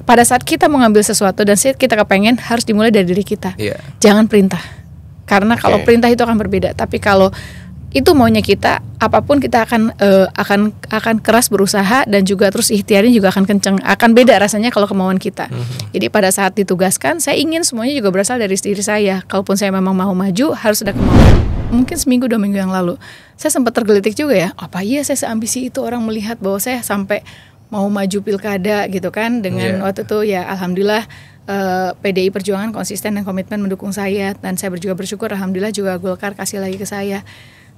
pada saat kita mau ngambil sesuatu dan kita kepengen, harus dimulai dari diri kita. Jangan perintah. Karena kalau perintah itu akan berbeda. Tapi kalau itu maunya kita, apapun kita akan keras berusaha, dan juga terus ikhtiarnya juga akan kenceng, akan beda rasanya kalau kemauan kita. Jadi pada saat ditugaskan, saya ingin semuanya juga berasal dari diri saya. Kalaupun saya memang mau maju, harus ada kemauan. Mungkin seminggu 2 minggu yang lalu, saya sempat tergelitik juga ya, apa iya saya seambisi itu orang melihat bahwa saya sampai mau maju pilkada gitu kan, dengan waktu itu ya alhamdulillah PDI Perjuangan konsisten dan komitmen mendukung saya, dan saya juga bersyukur alhamdulillah juga Golkar kasih lagi ke saya.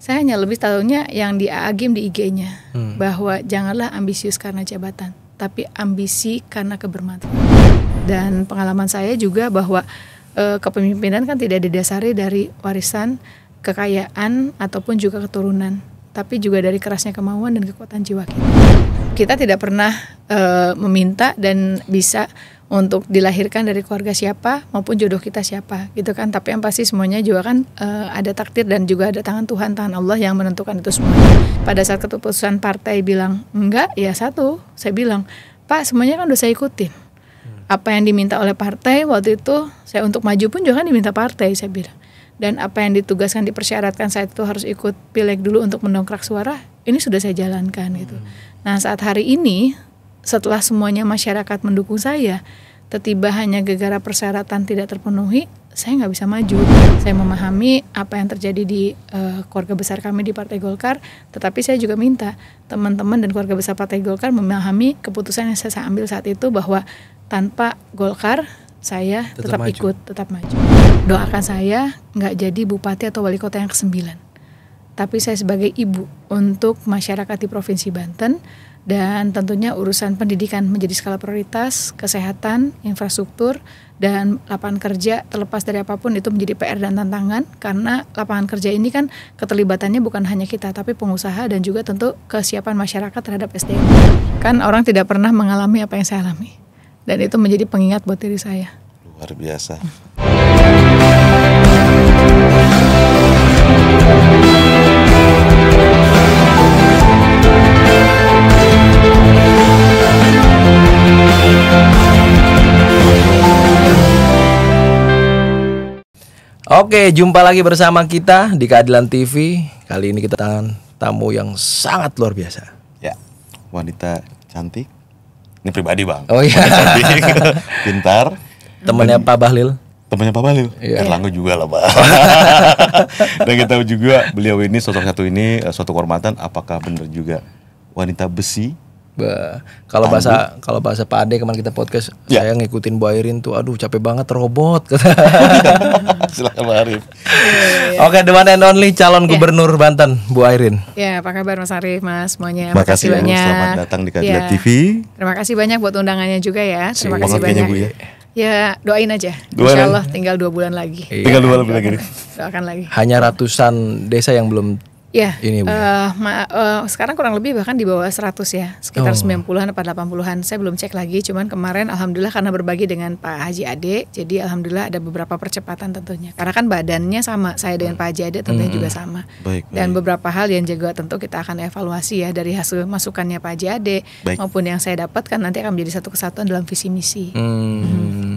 Saya hanya lebih tahunya yang di Agim di IG-nya, bahwa janganlah ambisius karena jabatan, tapi ambisi karena kebermanfaatan. Dan pengalaman saya juga bahwa kepemimpinan kan tidak didasari dari warisan, kekayaan, ataupun juga keturunan, tapi juga dari kerasnya kemauan dan kekuatan jiwa kita. Kita tidak pernah meminta dan bisa untuk dilahirkan dari keluarga siapa maupun jodoh kita siapa gitu kan, tapi yang pasti semuanya juga kan ada takdir dan juga ada tangan Tuhan, tangan Allah yang menentukan itu semua. Pada saat keputusan partai bilang enggak, ya satu, saya bilang, Pak semuanya kan udah saya ikutin, apa yang diminta oleh partai waktu itu, saya untuk maju pun juga kan diminta partai, saya bilang, dan apa yang ditugaskan dipersyaratkan saya itu harus ikut pileg dulu untuk mendongkrak suara, ini sudah saya jalankan gitu. Nah saat hari ini setelah semuanya masyarakat mendukung saya, tiba-tiba hanya gegara persyaratan tidak terpenuhi, saya nggak bisa maju. Saya memahami apa yang terjadi di keluarga besar kami di Partai Golkar, tetapi saya juga minta teman-teman dan keluarga besar Partai Golkar memahami keputusan yang saya ambil saat itu, bahwa tanpa Golkar saya tetap ikut, tetap maju. Doakan saya nggak jadi bupati atau wali kota yang ke-9, tapi saya sebagai ibu untuk masyarakat di Provinsi Banten. Dan tentunya urusan pendidikan menjadi skala prioritas, kesehatan, infrastruktur, dan lapangan kerja terlepas dari apapun itu menjadi PR dan tantangan. Karena lapangan kerja ini kan keterlibatannya bukan hanya kita, tapi pengusaha dan juga tentu kesiapan masyarakat terhadap SDM. Kan orang tidak pernah mengalami apa yang saya alami, dan itu menjadi pengingat buat diri saya. Luar biasa. Oke, jumpa lagi bersama kita di Keadilan TV. Kali ini kita tahan tamu yang sangat luar biasa. Ya, wanita cantik. Ini pribadi bang. Oh iya. Cantik, pintar. Temannya Pak Bahlil. Temannya Pak Bahlil. Iya. Erlangga juga lah pak. Dan kita tahu juga beliau ini sosok satu ini suatu kehormatan. Apakah benar juga wanita besi? Kalau bahasa Pak Ade kemarin kita podcast, saya ngikutin Bu Airin tuh, aduh capek banget robot. Silakan Pak Arif. Oke, the one and only calon gubernur Banten, Bu Airin. Ya, apa kabar Mas Arif, Mas semuanya? Terima kasih banyak. Selamat datang di Keadilan TV. Terima kasih banyak buat undangannya juga ya. Terima kasih banyak. Bu, ya. Ya doain aja. Insya Allah tinggal 2 bulan lagi. Tinggal 2 bulan lagi. Doakan lagi. Hanya ratusan desa yang belum. Ya, ini sekarang kurang lebih bahkan di bawah 100 ya, sekitar 90-an atau 80-an. Saya belum cek lagi, cuman kemarin alhamdulillah karena berbagi dengan Pak Haji Ade, jadi alhamdulillah ada beberapa percepatan tentunya. Karena kan badannya sama, saya dengan Pak Haji Ade tentunya juga sama. Dan beberapa hal yang juga tentu kita akan evaluasi ya dari hasil masukannya Pak Haji Ade maupun yang saya dapatkan, nanti akan menjadi satu kesatuan dalam visi misi.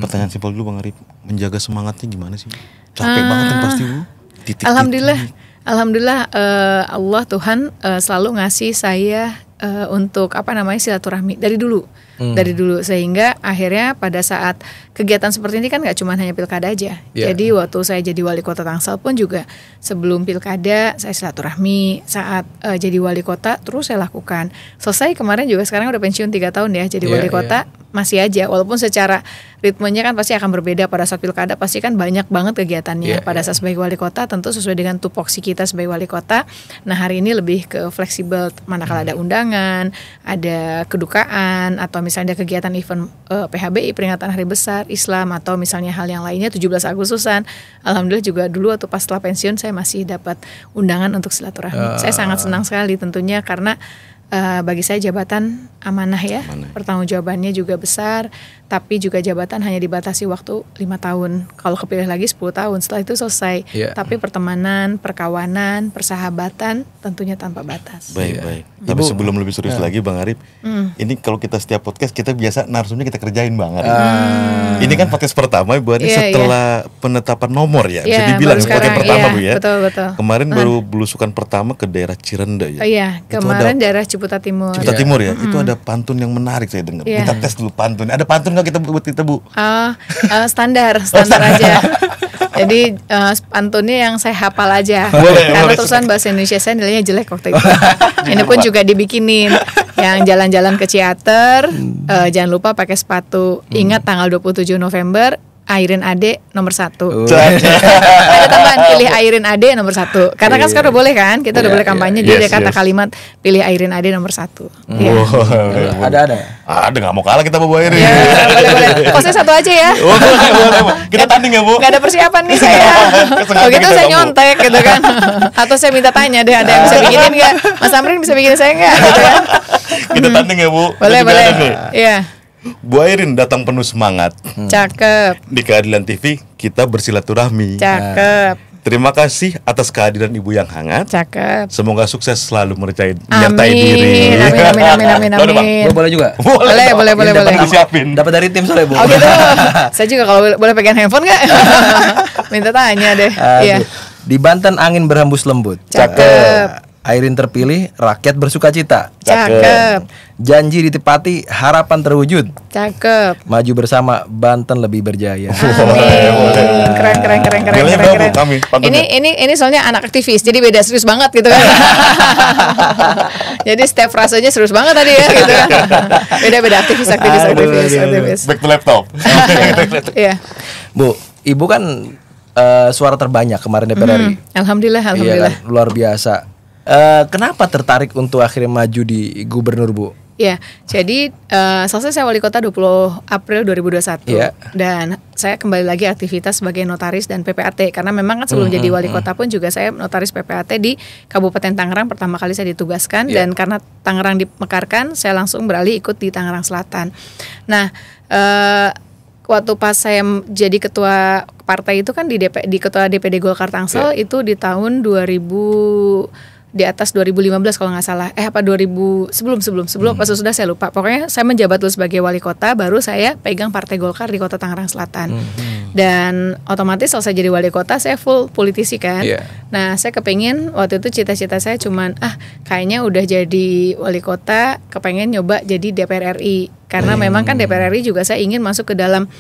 Pertanyaan simpel dulu Bang Arif, menjaga semangatnya gimana sih? Capek banget kan pasti Bu. Alhamdulillah Allah Tuhan selalu ngasih saya untuk silaturahmi dari dulu. Sehingga akhirnya pada saat kegiatan seperti ini kan nggak cuma hanya pilkada aja. Jadi waktu saya jadi wali kota Tangsel pun juga sebelum pilkada saya silaturahmi, saat jadi wali kota terus saya lakukan. Selesai kemarin juga, sekarang udah pensiun 3 tahun ya jadi wali kota, masih aja walaupun secara ritmenya kan pasti akan berbeda. Pada saat pilkada pasti kan banyak banget kegiatannya. Pada saat sebagai wali kota tentu sesuai dengan tupoksi kita sebagai wali kota. Nah hari ini lebih ke fleksibel, manakala ada undangan, ada kedukaan, atau misalnya ada kegiatan event PHBI peringatan Hari Besar Islam, atau misalnya hal yang lainnya 17 Agustusan. Alhamdulillah juga dulu atau pas setelah pensiun saya masih dapat undangan untuk silaturahmi. Saya sangat senang sekali tentunya karena bagi saya jabatan amanah ya. Pertanggungjawabannya juga besar, tapi juga jabatan hanya dibatasi waktu 5 tahun. Kalau kepilih lagi 10 tahun, setelah itu selesai. Tapi pertemanan, perkawanan, persahabatan tentunya tanpa batas. Baik. Tapi sebelum lebih serius lagi Bang Arif, ini kalau kita setiap podcast kita biasa narsumnya kita kerjain Bang Arif. Ini kan podcast pertama Bu Ani setelah penetapan nomor ya. Bisa dibilang podcast pertama Bu ya. Betul. Kemarin baru belusukan pertama ke daerah Cirende ya. Iya, kemarin daerah Ciputat Timur. Ciputat Timur ya. Itu ada pantun yang menarik saya dengar. Kita tes dulu pantun. Ada pantun nggak kita buat kita Bu? Standar aja. Jadi pantunnya yang saya hapal aja. Karena tulisan bahasa Indonesia saya nilainya jelek waktu itu. Ini pun juga dibikinin. Yang jalan-jalan ke Ciater, jangan lupa pakai sepatu. Ingat tanggal 27 November. Airin Ade nomor 1. Ada tambahan, pilih Airin Ade nomor 1. Karena kan sekarang udah boleh kan, kita udah boleh kampanye. Jadi kata kalimat pilih Airin Ade nomor 1. Ada nggak mau kalah kita Bu Airin. Boleh. Kosnya 1 aja ya. Kita tanding ya Bu. Gak ada persiapan nih saya. Kalau gitu saya nyontek gitu kan. Atau saya minta tanya deh, ada yang bisa bikinin nggak? Mas Amrin bisa bikin saya nggak? Gitu kan. Kita tanding ya Bu. Boleh. Iya. Bu Airin datang penuh semangat. Cakep. Di Keadilan TV kita bersilaturahmi. Cakep. Terima kasih atas kehadiran Ibu yang hangat. Cakep. Semoga sukses selalu menyertai diri. Amin. Boleh juga. Boleh. Disiapin. Dapat dari tim soalnya Bu. Oh gitu. Saya juga kalau boleh pegang handphone nggak? Minta tanya deh. Iya. Di Banten angin berhembus lembut. Cakep. Airin terpilih, rakyat bersukacita. Cakep. Janji ditepati, harapan terwujud. Cakep. Maju bersama, Banten lebih berjaya. Amin. Keren. Ini soalnya anak aktivis, jadi beda serius banget gitu kan. Jadi setiap frasenya serius banget tadi ya gitu kan. Beda aktivis. Back to laptop. Iya. Bu, Ibu kan suara terbanyak kemarin DPR RI. Alhamdulillah. Iya kan? Luar biasa. Kenapa tertarik untuk akhirnya maju di gubernur Bu? Ya, jadi selesai saya wali kota 20 April 2021 dan saya kembali lagi aktivitas sebagai notaris dan PPAT karena memang kan sebelum jadi wali kota pun juga saya notaris PPAT di Kabupaten Tangerang pertama kali saya ditugaskan dan karena Tangerang dimekarkan saya langsung beralih ikut di Tangerang Selatan. Nah, waktu pas saya jadi ketua partai itu kan di ketua DPD Golkar Tangsel itu di tahun 2000 di atas 2015 kalau nggak salah sebelum apa sudah saya lupa, pokoknya saya menjabat dulu sebagai wali kota baru saya pegang partai Golkar di kota Tangerang Selatan dan otomatis selesai jadi wali kota saya full politisi kan. Nah saya kepengin waktu itu cita-cita saya cuman kayaknya udah jadi wali kota kepengen nyoba jadi DPR RI karena memang kan DPR RI juga saya ingin masuk ke dalam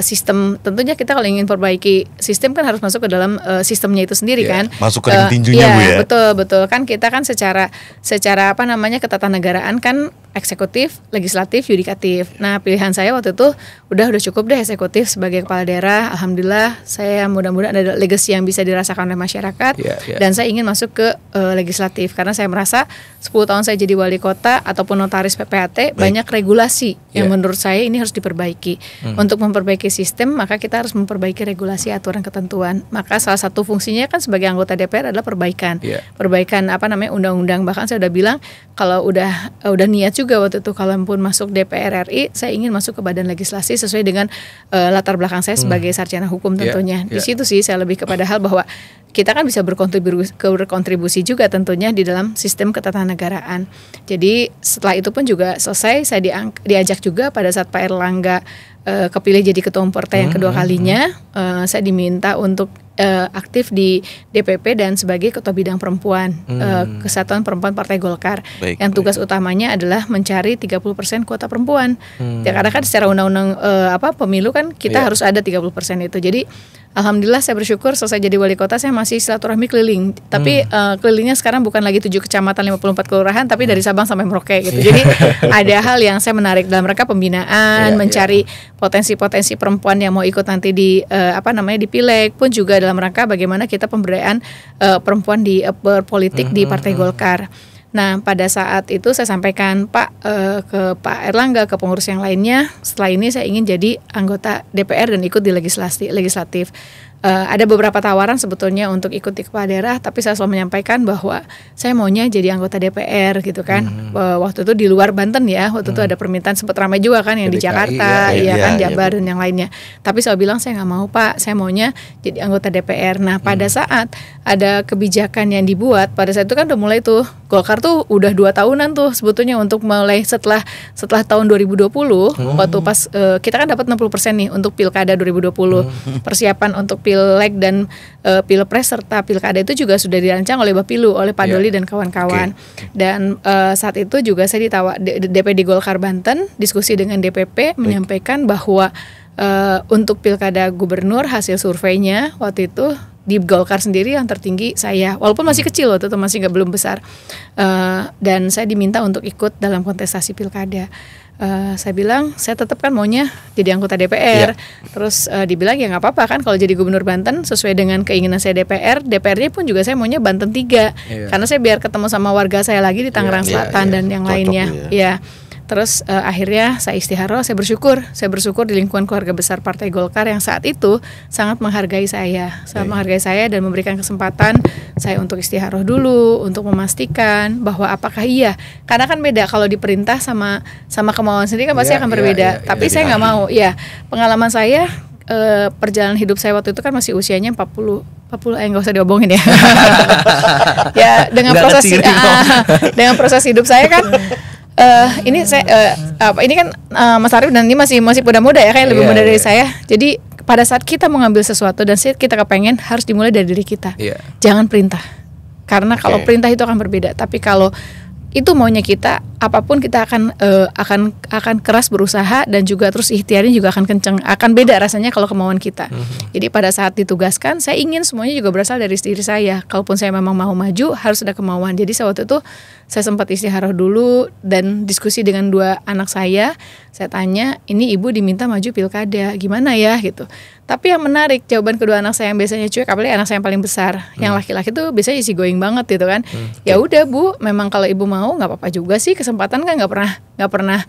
sistem, tentunya kita kalau ingin perbaiki sistem kan harus masuk ke dalam sistemnya itu sendiri kan. Masuk ke ring tinjunya Bu ya. Betul kan kita kan secara ketatanegaraan kan eksekutif, legislatif, yudikatif. Nah pilihan saya waktu itu udah cukup deh eksekutif sebagai kepala daerah. Alhamdulillah saya mudah-mudahan ada legacy yang bisa dirasakan oleh masyarakat dan saya ingin masuk ke legislatif karena saya merasa 10 tahun saya jadi wali kota ataupun notaris PPAT banyak regulasi yang menurut saya ini harus diperbaiki. Untuk memperbaiki sistem maka kita harus memperbaiki regulasi, aturan, ketentuan. Maka salah satu fungsinya kan sebagai anggota DPR adalah perbaikan undang-undang. Bahkan saya udah bilang kalau udah niat juga waktu itu kalaupun masuk DPR RI saya ingin masuk ke badan legislasi sesuai dengan latar belakang saya sebagai sarjana hukum tentunya. Di situ sih saya lebih kepada hal bahwa kita kan bisa berkontribusi juga tentunya di dalam sistem ketatanegaraan. Jadi setelah itu pun juga selesai saya diajak juga pada saat Pak Erlangga kepilih jadi ketua umum partai yang kedua kalinya, saya diminta untuk aktif di DPP dan sebagai ketua bidang perempuan Kesatuan Perempuan Partai Golkar. Yang tugas utamanya adalah mencari 30% kuota perempuan. Ya, karena kan secara undang-undang pemilu kan kita harus ada 30% itu. Jadi alhamdulillah saya bersyukur selesai jadi wali kota saya masih silaturahmi keliling. Tapi kelilingnya sekarang bukan lagi 7 kecamatan 54 kelurahan tapi dari Sabang sampai Merauke gitu. Jadi ada hal yang saya menarik dalam rangka pembinaan, mencari potensi-potensi perempuan yang mau ikut nanti di di pileg pun juga dalam rangka bagaimana kita pemberdayaan perempuan di berpolitik di Partai Golkar. Nah pada saat itu saya sampaikan ke Pak Erlangga, ke pengurus yang lainnya, setelah ini saya ingin jadi anggota DPR dan ikut di legislatif. ada beberapa tawaran sebetulnya untuk ikut di kepala daerah, tapi saya selalu menyampaikan bahwa saya maunya jadi anggota DPR gitu kan. Waktu itu di luar Banten ya, waktu itu ada permintaan sempat ramai juga kan yang di Jakarta, kan Jabar dan yang lainnya. Tapi saya bilang saya nggak mau Pak, saya maunya jadi anggota DPR. Nah pada saat ada kebijakan yang dibuat, pada saat itu kan udah mulai tuh Golkar tuh udah 2 tahunan tuh sebetulnya untuk mulai setelah tahun 2020 waktu pas kita kan dapat 60% nih untuk pilkada 2020. Persiapan untuk Pileg dan Pilpres serta Pilkada itu juga sudah dirancang oleh Bapilu, oleh Pak Doli dan kawan-kawan. Dan saat itu juga saya DPD Golkar Banten diskusi dengan DPP menyampaikan bahwa untuk Pilkada Gubernur hasil surveinya waktu itu di Golkar sendiri yang tertinggi saya, walaupun masih kecil waktu itu, masih belum besar, dan saya diminta untuk ikut dalam kontestasi Pilkada. Saya bilang saya tetap kan maunya jadi anggota DPR. Terus dibilang ya nggak apa-apa kan kalau jadi gubernur Banten sesuai dengan keinginan saya DPR-nya pun juga saya maunya Banten 3 karena saya biar ketemu sama warga saya lagi di Tangerang Selatan dan yang lainnya. Terus akhirnya saya istiharoh, saya bersyukur di lingkungan keluarga besar Partai Golkar yang saat itu sangat menghargai saya, dan memberikan kesempatan saya untuk istiharoh dulu untuk memastikan bahwa apakah karena kan beda kalau diperintah sama kemauan sendiri kan pasti akan berbeda. Tapi saya nggak mau. Pengalaman saya perjalanan hidup saya waktu itu kan masih usianya 40 nggak usah diobongin ya. Dengan proses hidup saya kan. Ini saya ini kan Mas Arief dan ini masih muda-muda ya, kayak lebih muda dari saya. Jadi pada saat kita mengambil sesuatu dan kita kepengen, harus dimulai dari diri kita. Jangan perintah. Karena kalau perintah itu akan berbeda. Tapi kalau itu maunya kita, apapun kita akan keras berusaha dan juga terus ikhtiarnya juga akan kenceng, akan beda rasanya kalau kemauan kita. Jadi pada saat ditugaskan, saya ingin semuanya juga berasal dari diri saya. Kalaupun saya memang mau maju, harus ada kemauan. Jadi waktu itu saya sempat istiharoh dulu dan diskusi dengan 2 anak saya. Saya tanya, ini ibu diminta maju pilkada, gimana ya gitu. Tapi yang menarik, jawaban kedua anak saya yang biasanya cuek, apalagi anak saya yang paling besar, yang laki-laki tuh biasanya easy going banget gitu kan. Ya udah Bu, memang kalau ibu mau nggak apa-apa juga sih, kesempatan kan nggak pernah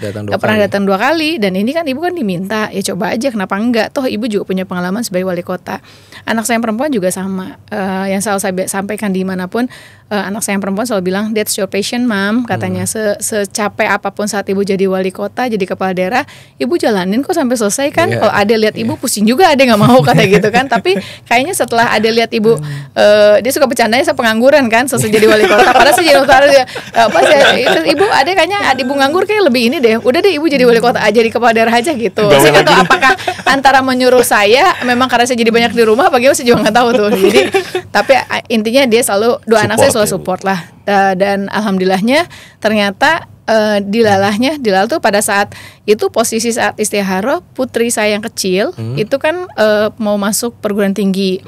datang 2 kali, dan ini kan ibu kan diminta, ya coba aja, kenapa enggak? Toh ibu juga punya pengalaman sebagai wali kota. Anak saya yang perempuan juga sama, yang selalu saya sampaikan dimanapun, anak saya yang perempuan selalu bilang, that's your passion mom, katanya. Secapek apapun saat ibu jadi wali kota, jadi kepala daerah, ibu jalanin kok sampai selesai kan. Kalau ada lihat ibu pusing juga, ada nggak mau kata gitu kan. Tapi kayaknya setelah ada lihat ibu, dia suka bercandanya saya pengangguran kan, selesai jadi wali kota. Padahal saya jadi utara ibu ada kayaknya ibu nganggur kayak lebih ini deh. Udah deh ibu jadi wali kota aja, jadi kepala daerah aja gitu. Saya nggak tahu apakah antara menyuruh saya, memang karena saya jadi banyak di rumah, bagaimana saya juga nggak tahu tuh. Jadi tapi intinya dia selalu, 2 anak saya selalu support lah. Dan alhamdulillahnya ternyata dilalah tuh pada saat itu posisi saat istiharoh, putri saya yang kecil itu kan mau masuk perguruan tinggi.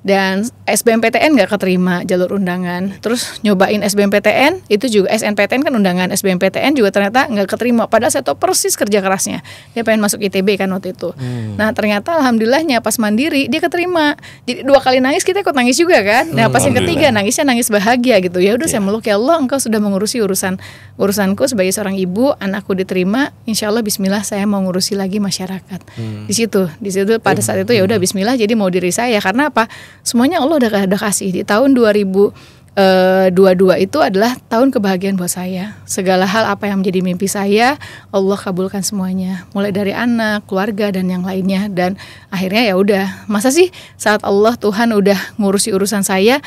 Dan SBMPTN nggak keterima jalur undangan. Terus nyobain SBMPTN, itu juga SNPTN kan undangan, SBMPTN juga ternyata nggak keterima. Padahal saya tahu persis kerja kerasnya. Dia pengen masuk ITB kan waktu itu. Nah ternyata alhamdulillahnya pas mandiri dia keterima. Jadi 2 kali nangis, kita ikut nangis juga kan. Nah pas yang ketiga nangisnya nangis bahagia gitu. Ya udah saya meluk, ya Allah engkau sudah mengurusi urusanku sebagai seorang ibu, anakku diterima. Insya Allah Bismillah saya mau ngurusi lagi masyarakat. Di situ pada saat itu ya udah Bismillah. Jadi mau diri saya, karena apa? Semuanya Allah udah kasih. Di tahun 2022 itu adalah tahun kebahagiaan buat saya. Segala hal apa yang menjadi mimpi saya, Allah kabulkan semuanya. Mulai dari anak, keluarga dan yang lainnya. Dan akhirnya ya udah, masa sih saat Allah Tuhan udah ngurusi urusan saya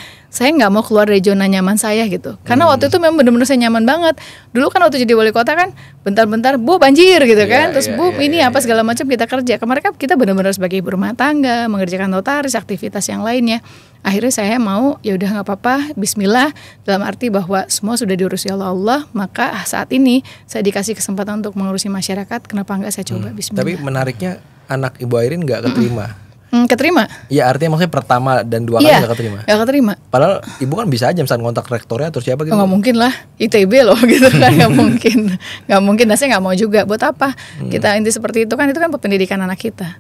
nggak mau keluar dari zona nyaman saya gitu. Karena waktu itu memang benar-benar saya nyaman banget. Dulu kan waktu jadi wali kota kan bentar-bentar Bu banjir gitu kan. Terus Bu ini apa segala macam kita kerja. Kemarin kan kita benar-benar sebagai ibu rumah tangga, mengerjakan notaris, aktivitas yang lainnya. Akhirnya saya mau, ya udah nggak apa-apa, Bismillah, dalam arti bahwa semua sudah diurusi Allah, maka saat ini saya dikasih kesempatan untuk mengurusi masyarakat, kenapa nggak saya coba Bismillah. Tapi menariknya anak Ibu Airin nggak keterima. Keterima? Ya artinya maksudnya pertama dan 2 kali nggak keterima. Nggak keterima. Padahal ibu kan bisa aja misalnya kontak rektornya atau siapa gitu. Nggak mungkin lah, ITB loh gitu kan, nggak mungkin. Dan saya nggak mau juga. Buat apa? Kita inti seperti itu kan pendidikan anak kita.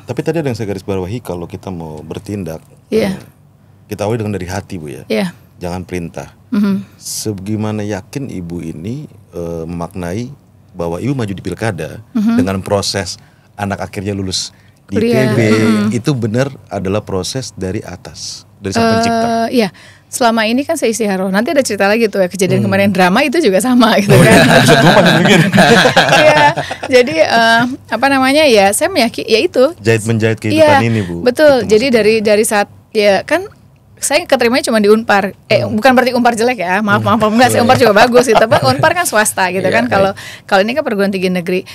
Tapi tadi ada yang saya garis bawahi, kalau kita mau bertindak, kita awali dengan dari hati Bu ya. Jangan perintah. Sebagaimana yakin ibu ini memaknai bahwa ibu maju di pilkada dengan proses anak akhirnya lulus di ITB, itu benar adalah proses dari atas, dari Sang Pencipta. Iya. Selama ini kan saya istiharoh. Nanti ada cerita lagi tuh ya, kejadian kemarin drama itu juga sama gitu kan. Iya. Jadi apa namanya ya, saya meyakini ya itu jahit menjahit kehidupan ini, Bu. Betul. Gitu, jadi dari saat ya kan saya keterimanya cuma di Unpar. Bukan berarti Unpar jelek ya. Maaf enggak, saya Unpar juga bagus gitu. Tapi Unpar kan swasta gitu kan. Kalau ini kan perguruan tinggi negeri.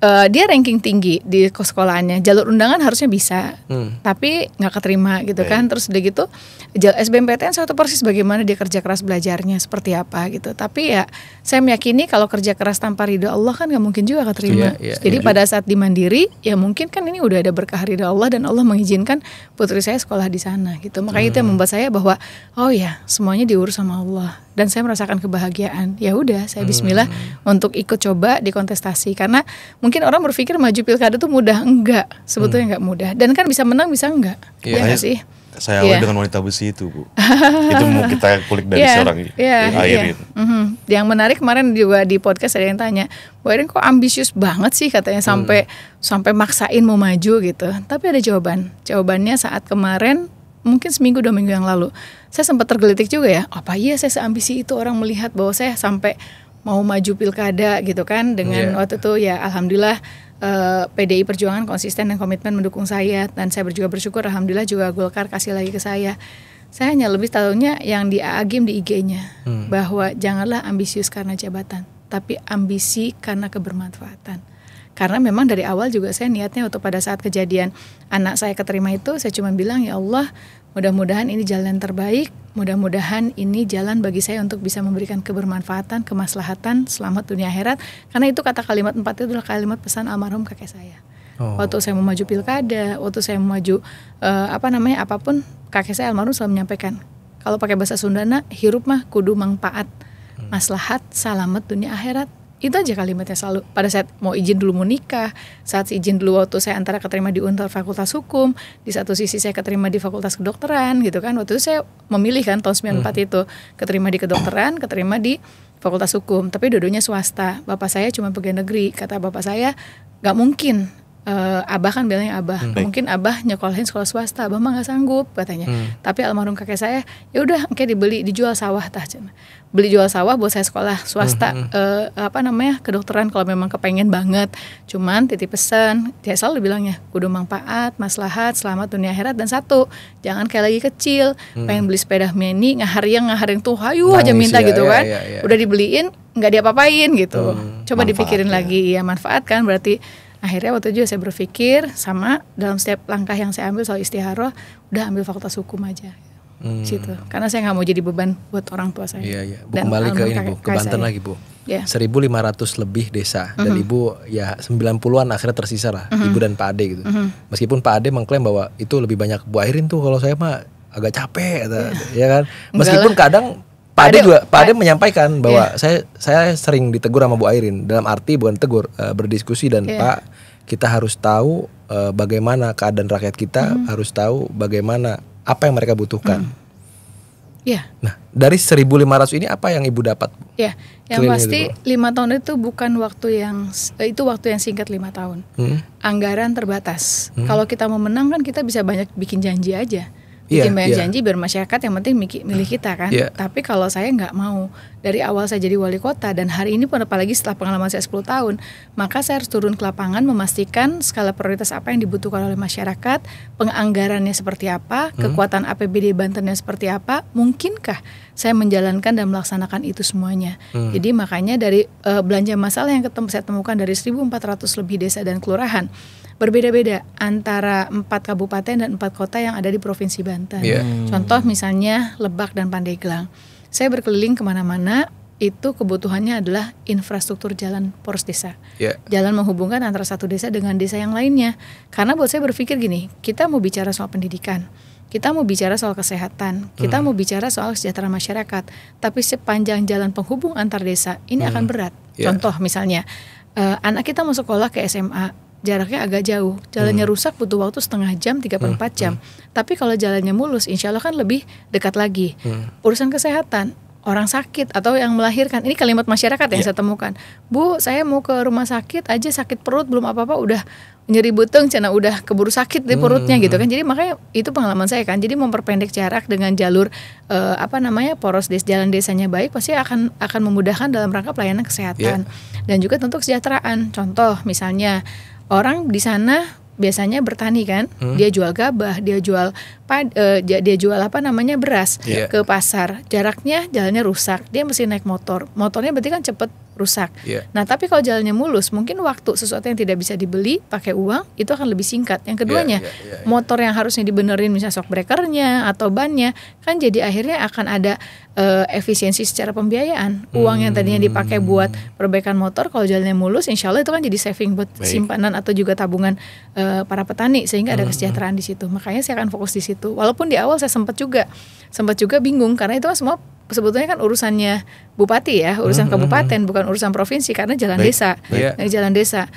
Dia ranking tinggi di sekolahannya, jalur undangan harusnya bisa, tapi nggak keterima gitu kan. Terus udah gitu SBMPTN suatu persis bagaimana dia kerja keras belajarnya seperti apa gitu. Tapi ya saya meyakini kalau kerja keras tanpa ridho Allah kan nggak mungkin juga keterima. Jadi pada saat di Mandiri ya mungkin kan ini udah ada berkah ridho Allah dan Allah mengizinkan putri saya sekolah di sana gitu. Makanya itu yang membuat saya bahwa oh ya semuanya diurus sama Allah. Dan saya merasakan kebahagiaan. Ya udah, saya Bismillah untuk ikut coba di kontestasi. Karena mungkin orang berpikir maju pilkada tuh mudah, enggak. Sebetulnya enggak mudah. Dan kan bisa menang, bisa enggak. Ya nggak sih? Saya awali dengan wanita besi itu, Bu. Itu mau kita kulik dari seorang Airin. Yang menarik kemarin juga di podcast ada yang tanya, Bu Airin kok ambisius banget sih katanya sampai maksain mau maju gitu. Tapi ada jawaban. Jawabannya saat kemarin mungkin seminggu 2 minggu yang lalu saya sempat tergelitik juga ya, apa iya saya seambisi itu orang melihat bahwa saya sampai mau maju pilkada gitu kan dengan waktu itu ya alhamdulillah PDI Perjuangan konsisten dan komitmen mendukung saya dan saya juga bersyukur alhamdulillah juga Golkar kasih lagi ke saya. Saya hanya lebih tahunya yang di Agim di IG-nya bahwa janganlah ambisius karena jabatan, tapi ambisi karena kebermanfaatan. Karena memang dari awal juga saya niatnya waktu pada saat kejadian anak saya keterima itu saya cuma bilang ya Allah mudah-mudahan ini jalan terbaik, mudah-mudahan ini jalan bagi saya untuk bisa memberikan kebermanfaatan, kemaslahatan, selamat dunia akhirat. Karena itu kata kalimat 4 itu adalah kalimat pesan almarhum kakek saya. Waktu saya mau maju pilkada, waktu saya mau maju apapun, kakek saya almarhum selalu menyampaikan kalau pakai bahasa Sundana hirup mah kudu mangpaat, maslahat, selamat dunia akhirat. Itu aja kalimatnya selalu. Pada saat mau izin dulu mau nikah, saat izin dulu waktu saya antara keterima di Unpar Fakultas Hukum, di satu sisi saya keterima di Fakultas Kedokteran gitu kan. Waktu itu saya memilih kan tahun 94 itu keterima di kedokteran, keterima di Fakultas Hukum. Tapi dua-duanya swasta. Bapak saya cuma pegawai negeri. Kata bapak saya gak mungkin. Abah kan bilangnya Abah, mungkin Abah nyekolahin sekolah swasta, Abah mah nggak sanggup katanya. Tapi almarhum kakek saya, ya udah, kayak dijual sawah tah, beli jual sawah buat saya sekolah swasta, kedokteran kalau memang kepengen banget. Cuman titip pesan, dia selalu bilangnya, kudu manfaat, maslahat, selamat dunia akhirat dan satu, jangan kayak lagi kecil, pengen beli sepeda mini, ngaharing tuh, hayu aja minta gitu kan, udah dibeliin, nggak diapa-apain gitu. Coba dipikirin lagi, ya manfaat kan berarti. Akhirnya waktu itu saya berpikir sama dalam setiap langkah yang saya ambil soal istiharoh, udah ambil fakultas hukum aja, situ. Karena saya nggak mau jadi beban buat orang tua saya. Iya. Bu, kembali ke ini Bu, ke Banten lagi Bu. 1.500 lebih desa dan Ibu ya 90-an akhirnya tersisa lah, Ibu dan Pak Ade gitu. Meskipun Pak Ade mengklaim bahwa itu lebih banyak Bu Airin tuh, kalau saya mah agak capek, ya kan. Meskipun kadang Pak Ade menyampaikan bahwa saya sering ditegur sama Bu Airin, dalam arti bukan tegur, berdiskusi dan Pak, kita harus tahu bagaimana keadaan rakyat kita, harus tahu bagaimana apa yang mereka butuhkan. Nah, dari 1.500 ini apa yang Ibu dapat? Yang pasti 5 tahun itu bukan waktu yang singkat 5 tahun. Anggaran terbatas. Kalau kita mau menang kan kita bisa banyak bikin janji aja. Bikin banyak janji biar masyarakat yang penting milih kita kan. Tapi kalau saya nggak mau, dari awal saya jadi wali kota dan hari ini pun apalagi setelah pengalaman saya 10 tahun, maka saya harus turun ke lapangan memastikan skala prioritas apa yang dibutuhkan oleh masyarakat, penganggarannya seperti apa, kekuatan APBD Bantennya seperti apa, mungkinkah saya menjalankan dan melaksanakan itu semuanya. Jadi makanya dari belanja massal yang saya temukan dari 1.400 lebih desa dan kelurahan, berbeda-beda antara 4 kabupaten dan 4 kota yang ada di Provinsi Banten. Contoh misalnya Lebak dan Pandeglang. Saya berkeliling kemana-mana, itu kebutuhannya adalah infrastruktur jalan poros desa. Jalan menghubungkan antara satu desa dengan desa yang lainnya. Karena buat saya berpikir gini, kita mau bicara soal pendidikan, kita mau bicara soal kesehatan, kita mau bicara soal kesejahteraan masyarakat, tapi sepanjang jalan penghubung antar desa ini akan berat. Contoh misalnya, anak kita mau sekolah ke SMA, jaraknya agak jauh, jalannya rusak butuh waktu setengah jam, 3-4 jam. Tapi kalau jalannya mulus, insya Allah kan lebih dekat lagi. Urusan kesehatan, orang sakit atau yang melahirkan. Ini kalimat masyarakat yang saya temukan. Bu, saya mau ke rumah sakit aja, sakit perut belum apa-apa udah nyeri buteng, cina udah keburu sakit di perutnya gitu kan. Jadi makanya itu pengalaman saya kan. Jadi memperpendek jarak dengan jalur poros jalan desanya baik pasti akan memudahkan dalam rangka pelayanan kesehatan dan juga tentu kesejahteraan. Contoh misalnya orang di sana biasanya bertani kan, dia jual gabah, dia jual beras ke pasar. Jaraknya jalannya rusak, dia mesti naik motornya berarti kan cepet rusak. Nah tapi kalau jalannya mulus, mungkin waktu sesuatu yang tidak bisa dibeli pakai uang itu akan lebih singkat. Yang keduanya motor yang harusnya dibenerin misalnya shock breakernya atau bannya kan jadi akhirnya akan ada efisiensi secara pembiayaan. Uang yang tadinya dipakai buat perbaikan motor kalau jalannya mulus, insya Allah itu kan jadi saving buat simpanan atau juga tabungan para petani sehingga ada kesejahteraan di situ. Makanya saya akan fokus di situ. Walaupun di awal saya sempat juga bingung karena itu kan semua sebetulnya kan urusannya bupati ya, urusan kabupaten bukan urusan provinsi karena jalan desa, jalan desa.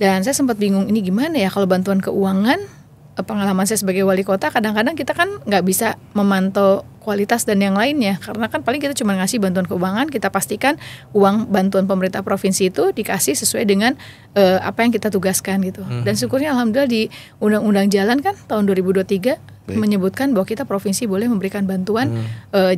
Dan saya sempat bingung ini gimana ya kalau bantuan keuangan. Pengalaman saya sebagai wali kota kadang-kadang kita kan nggak bisa memantau kualitas dan yang lainnya karena kan paling kita cuma ngasih bantuan keuangan, kita pastikan uang bantuan pemerintah provinsi itu dikasih sesuai dengan apa yang kita tugaskan gitu. Dan syukurnya alhamdulillah di Undang-Undang Jalan kan tahun 2023 menyebutkan bahwa kita provinsi boleh memberikan bantuan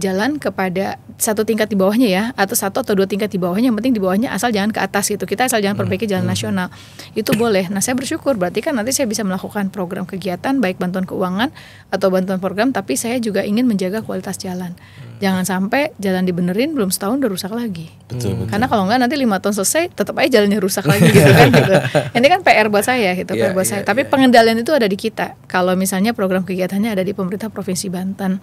jalan kepada satu tingkat di bawahnya ya, atau satu atau dua tingkat di bawahnya, yang penting di bawahnya asal jangan ke atas gitu. Kita asal jangan perbaiki jalan nasional. Itu boleh. Nah, saya bersyukur berarti kan nanti saya bisa melakukan program kegiatan baik bantuan keuangan atau bantuan program, tapi saya juga ingin menjaga kualitas jalan. Jangan sampai jalan dibenerin belum setahun udah rusak lagi. Betul. Karena kalau enggak nanti 5 tahun selesai tetap aja jalannya rusak lagi gitu kan gitu. Ini kan PR buat saya gitu, PR buat saya. Tapi pengendalian itu ada di kita. Kalau misalnya program kegiatannya ada di pemerintah Provinsi Banten.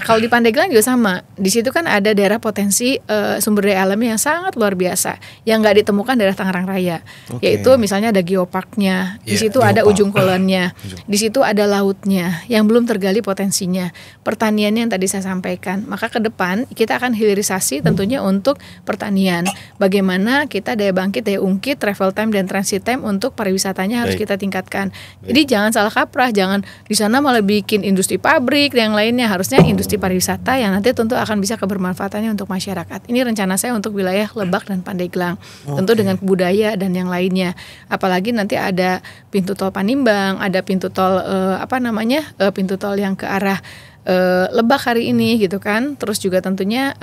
Kalau di Pandeglang juga sama. Di situ kan ada daerah potensi sumber daya alamnya yang sangat luar biasa yang nggak ditemukan daerah Tangerang Raya. Yaitu misalnya ada geoparknya, di situ ada ujung kulonnya, di situ ada lautnya yang belum tergali potensinya. Pertaniannya yang tadi saya sampaikan. Maka ke depan kita akan hilirisasi tentunya untuk pertanian. Bagaimana kita daya bangkit, daya ungkit, travel time dan transit time untuk pariwisatanya harus kita tingkatkan. Jadi jangan salah kaprah, jangan di sana malah bikin industri pabrik dan yang lainnya. Harusnya industri pariwisata yang nanti tentu akan bisa kebermanfaatannya untuk masyarakat. Ini rencana saya untuk wilayah Lebak dan Pandeglang. Tentu dengan budaya dan yang lainnya. Apalagi nanti ada pintu tol Panimbang, ada pintu tol pintu tol yang ke arah Lebak hari ini gitu kan. Terus juga tentunya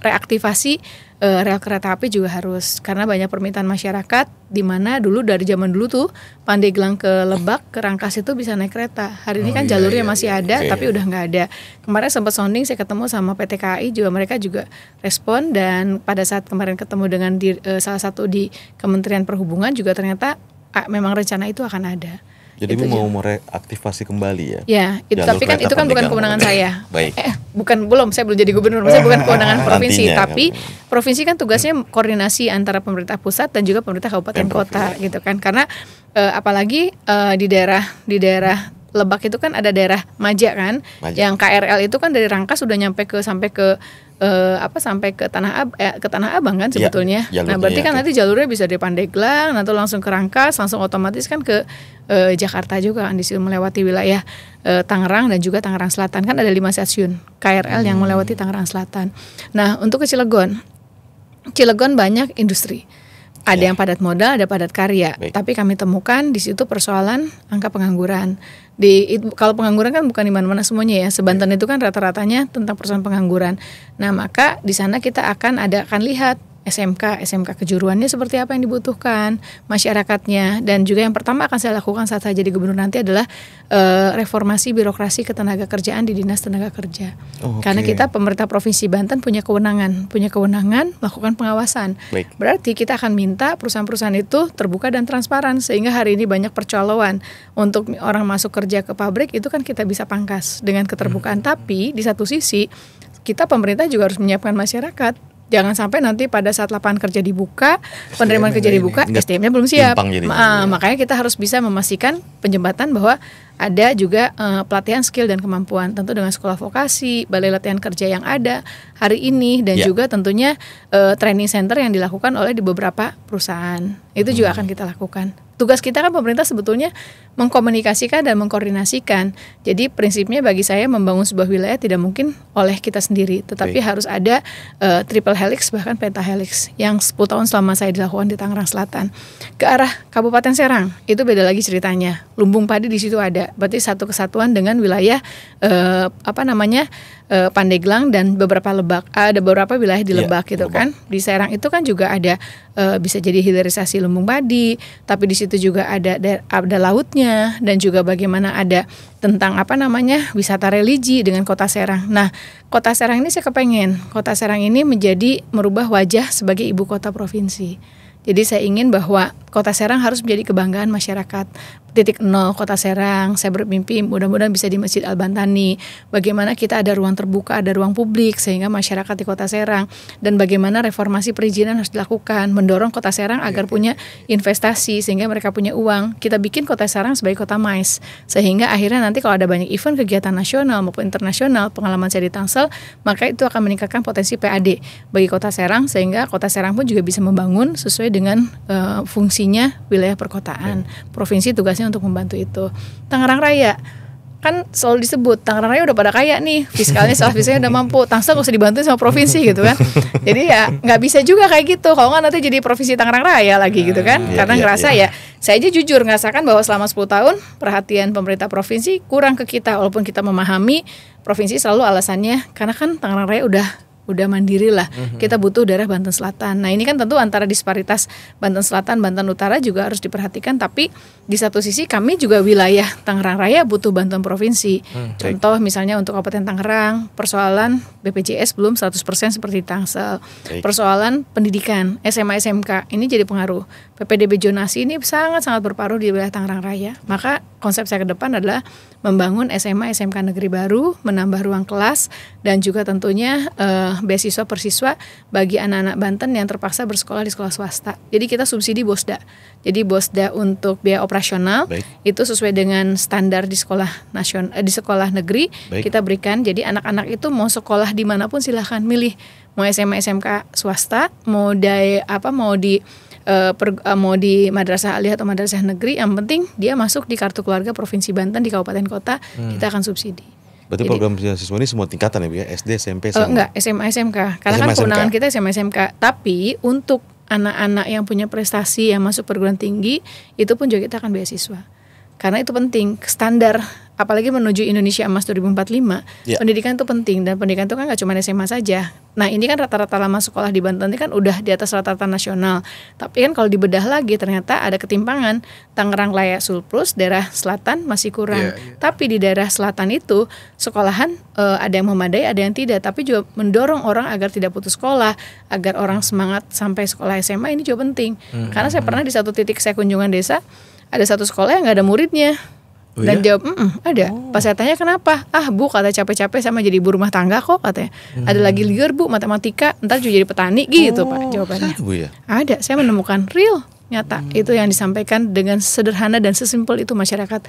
reaktivasi rel kereta api juga harus, karena banyak permintaan masyarakat di mana dulu dari zaman dulu tuh Pandeglang ke Lebak ke Rangkas itu bisa naik kereta. Hari ini kan jalurnya masih ada tapi udah nggak ada. Kemarin sempat sounding, saya ketemu sama PT KAI juga, mereka juga respon, dan pada saat kemarin ketemu dengan salah satu di Kementerian Perhubungan juga ternyata memang rencana itu akan ada. Jadi itu mau mereaktivasi kembali ya? Ya, tapi kan itu kan bukan kewenangan saya. Baik. Saya belum jadi gubernur, maksudnya bukan kewenangan provinsi, tapi provinsi kan tugasnya koordinasi antara pemerintah pusat dan juga pemerintah kabupaten kota gitu kan. Karena apalagi di daerah Lebak itu kan ada daerah Maja kan, yang KRL itu kan dari Rangkas sudah sampai ke Tanah Abang kan sebetulnya. Nah, berarti kan nanti jalurnya bisa dari Pandeglang, nanti langsung ke Rangkas, langsung otomatis kan ke Jakarta juga kan, di situ melewati wilayah Tangerang dan juga Tangerang Selatan. Kan ada 5 stasiun KRL yang melewati Tangerang Selatan. Nah, untuk ke Cilegon banyak industri. Ada yang padat modal, ada padat karya. Tapi kami temukan di situ persoalan angka pengangguran. Kalau pengangguran kan bukan di mana-mana semuanya ya. Sebanten itu kan rata-ratanya tentang persoalan pengangguran. Nah, maka di sana kita akan lihat SMK kejuruannya seperti apa yang dibutuhkan masyarakatnya. Dan juga yang pertama akan saya lakukan saat saya jadi gubernur nanti adalah reformasi birokrasi ketenaga kerjaan di Dinas Tenaga Kerja. Karena kita pemerintah Provinsi Banten punya kewenangan melakukan pengawasan. Berarti kita akan minta perusahaan-perusahaan itu terbuka dan transparan, sehingga hari ini banyak percoloan untuk orang masuk kerja ke pabrik itu kan kita bisa pangkas dengan keterbukaan. Tapi di satu sisi kita pemerintah juga harus menyiapkan masyarakat. Jangan sampai nanti pada saat lapangan kerja dibuka, penerimaan kerja dibuka, SDM-nya belum siap. Makanya kita harus bisa memastikan penjembatan bahwa ada juga pelatihan skill dan kemampuan, tentu dengan sekolah vokasi, balai latihan kerja yang ada hari ini, dan juga tentunya training center yang dilakukan oleh di beberapa perusahaan. Itu juga akan kita lakukan. Tugas kita kan pemerintah sebetulnya mengkomunikasikan dan mengkoordinasikan. Jadi prinsipnya bagi saya membangun sebuah wilayah tidak mungkin oleh kita sendiri, tetapi harus ada triple helix bahkan pentahelix yang 10 tahun selama saya dilakukan di Tangerang Selatan. Ke arah Kabupaten Serang itu beda lagi ceritanya. Lumbung padi di situ ada, berarti satu kesatuan dengan wilayah Pandeglang dan beberapa Lebak. Ada beberapa wilayah di Lebak gitu kan. Di Serang itu kan juga ada bisa jadi hilirisasi lumbung padi, tapi di situ juga ada lautnya, dan juga bagaimana ada tentang wisata religi dengan Kota Serang. Nah, Kota Serang ini saya kepengen Kota Serang ini merubah wajah sebagai ibu kota provinsi. Jadi saya ingin bahwa Kota Serang harus menjadi kebanggaan masyarakat. Titik nol Kota Serang, saya bermimpi mudah-mudahan bisa di Masjid Al-Bantani. Bagaimana kita ada ruang terbuka, ada ruang publik sehingga masyarakat di Kota Serang, dan bagaimana reformasi perizinan harus dilakukan, mendorong Kota Serang agar punya investasi sehingga mereka punya uang. Kita bikin Kota Serang sebagai kota MICE sehingga akhirnya nanti kalau ada banyak event kegiatan nasional maupun internasional, pengalaman saya di Tangsel, maka itu akan meningkatkan potensi PAD bagi Kota Serang sehingga Kota Serang pun juga bisa membangun sesuai dengan fungsinya wilayah perkotaan. Provinsi tugasnya untuk membantu itu. Tangerang Raya kan selalu disebut Tangerang Raya udah pada kaya nih, fiskalnya udah mampu, Tangsel gak usah dibantu sama provinsi gitu kan. Jadi ya nggak bisa juga kayak gitu, kalau nggak nanti jadi provinsi Tangerang Raya lagi gitu kan. Karena ngerasa saya aja jujur ngerasakan bahwa selama 10 tahun perhatian pemerintah provinsi kurang ke kita, walaupun kita memahami provinsi selalu alasannya karena kan Tangerang Raya udah mandiri lah, kita butuh daerah Banten Selatan. Nah ini kan tentu antara disparitas Banten Selatan, Banten Utara juga harus diperhatikan, tapi di satu sisi kami juga wilayah Tangerang Raya butuh bantuan provinsi. Contoh misalnya untuk Kabupaten Tangerang, persoalan BPJS belum 100% seperti Tangsel. Persoalan pendidikan, SMA SMK ini jadi pengaruh. PPDB zonasi ini sangat-sangat berpengaruh di wilayah Tangerang Raya. Maka konsep saya ke depan adalah membangun SMA SMK negeri baru, menambah ruang kelas, dan juga tentunya beasiswa persiswa bagi anak-anak Banten yang terpaksa bersekolah di sekolah swasta. Jadi kita subsidi BOSDA. Jadi BOSDA untuk biaya operasional itu sesuai dengan standar di sekolah nasional, di sekolah negeri kita berikan. Jadi anak-anak itu mau sekolah dimanapun silahkan milih, mau SMA SMK swasta, mau di madrasah aliyah atau madrasah negeri, yang penting dia masuk di kartu keluarga provinsi Banten di kabupaten kota, kita akan subsidi. Berarti program beasiswa ini semua tingkatan ya Bu ya? SD, SMP, SMA? Enggak, SMA, SMK. Karena SMA, kan kewenangan kita SMA, SMK. Tapi untuk anak-anak yang punya prestasi yang masuk perguruan tinggi, itu pun juga kita akan beasiswa. Karena itu penting, standar apalagi menuju Indonesia Emas 2045, pendidikan itu penting, dan pendidikan itu kan gak cuma SMA saja. Nah ini kan rata-rata lama sekolah di Banten ini kan udah di atas rata-rata nasional. Tapi kan kalau dibedah lagi ternyata ada ketimpangan. Tangerang layak surplus, daerah selatan masih kurang. Tapi di daerah selatan itu sekolahan ada yang memadai, ada yang tidak. Tapi juga mendorong orang agar tidak putus sekolah, agar orang semangat sampai sekolah SMA, ini juga penting. Karena saya pernah di satu titik saya kunjungan desa, ada satu sekolah yang gak ada muridnya. Dan jawab, ada. Pas saya tanya kenapa? Bu kata capek-capek sama jadi ibu rumah tangga kok katanya. Ada lagi liar Bu matematika, ntar juga jadi petani gitu Pak jawabannya. Ada, saya menemukan real nyata. Itu yang disampaikan dengan sederhana dan sesimpel itu masyarakat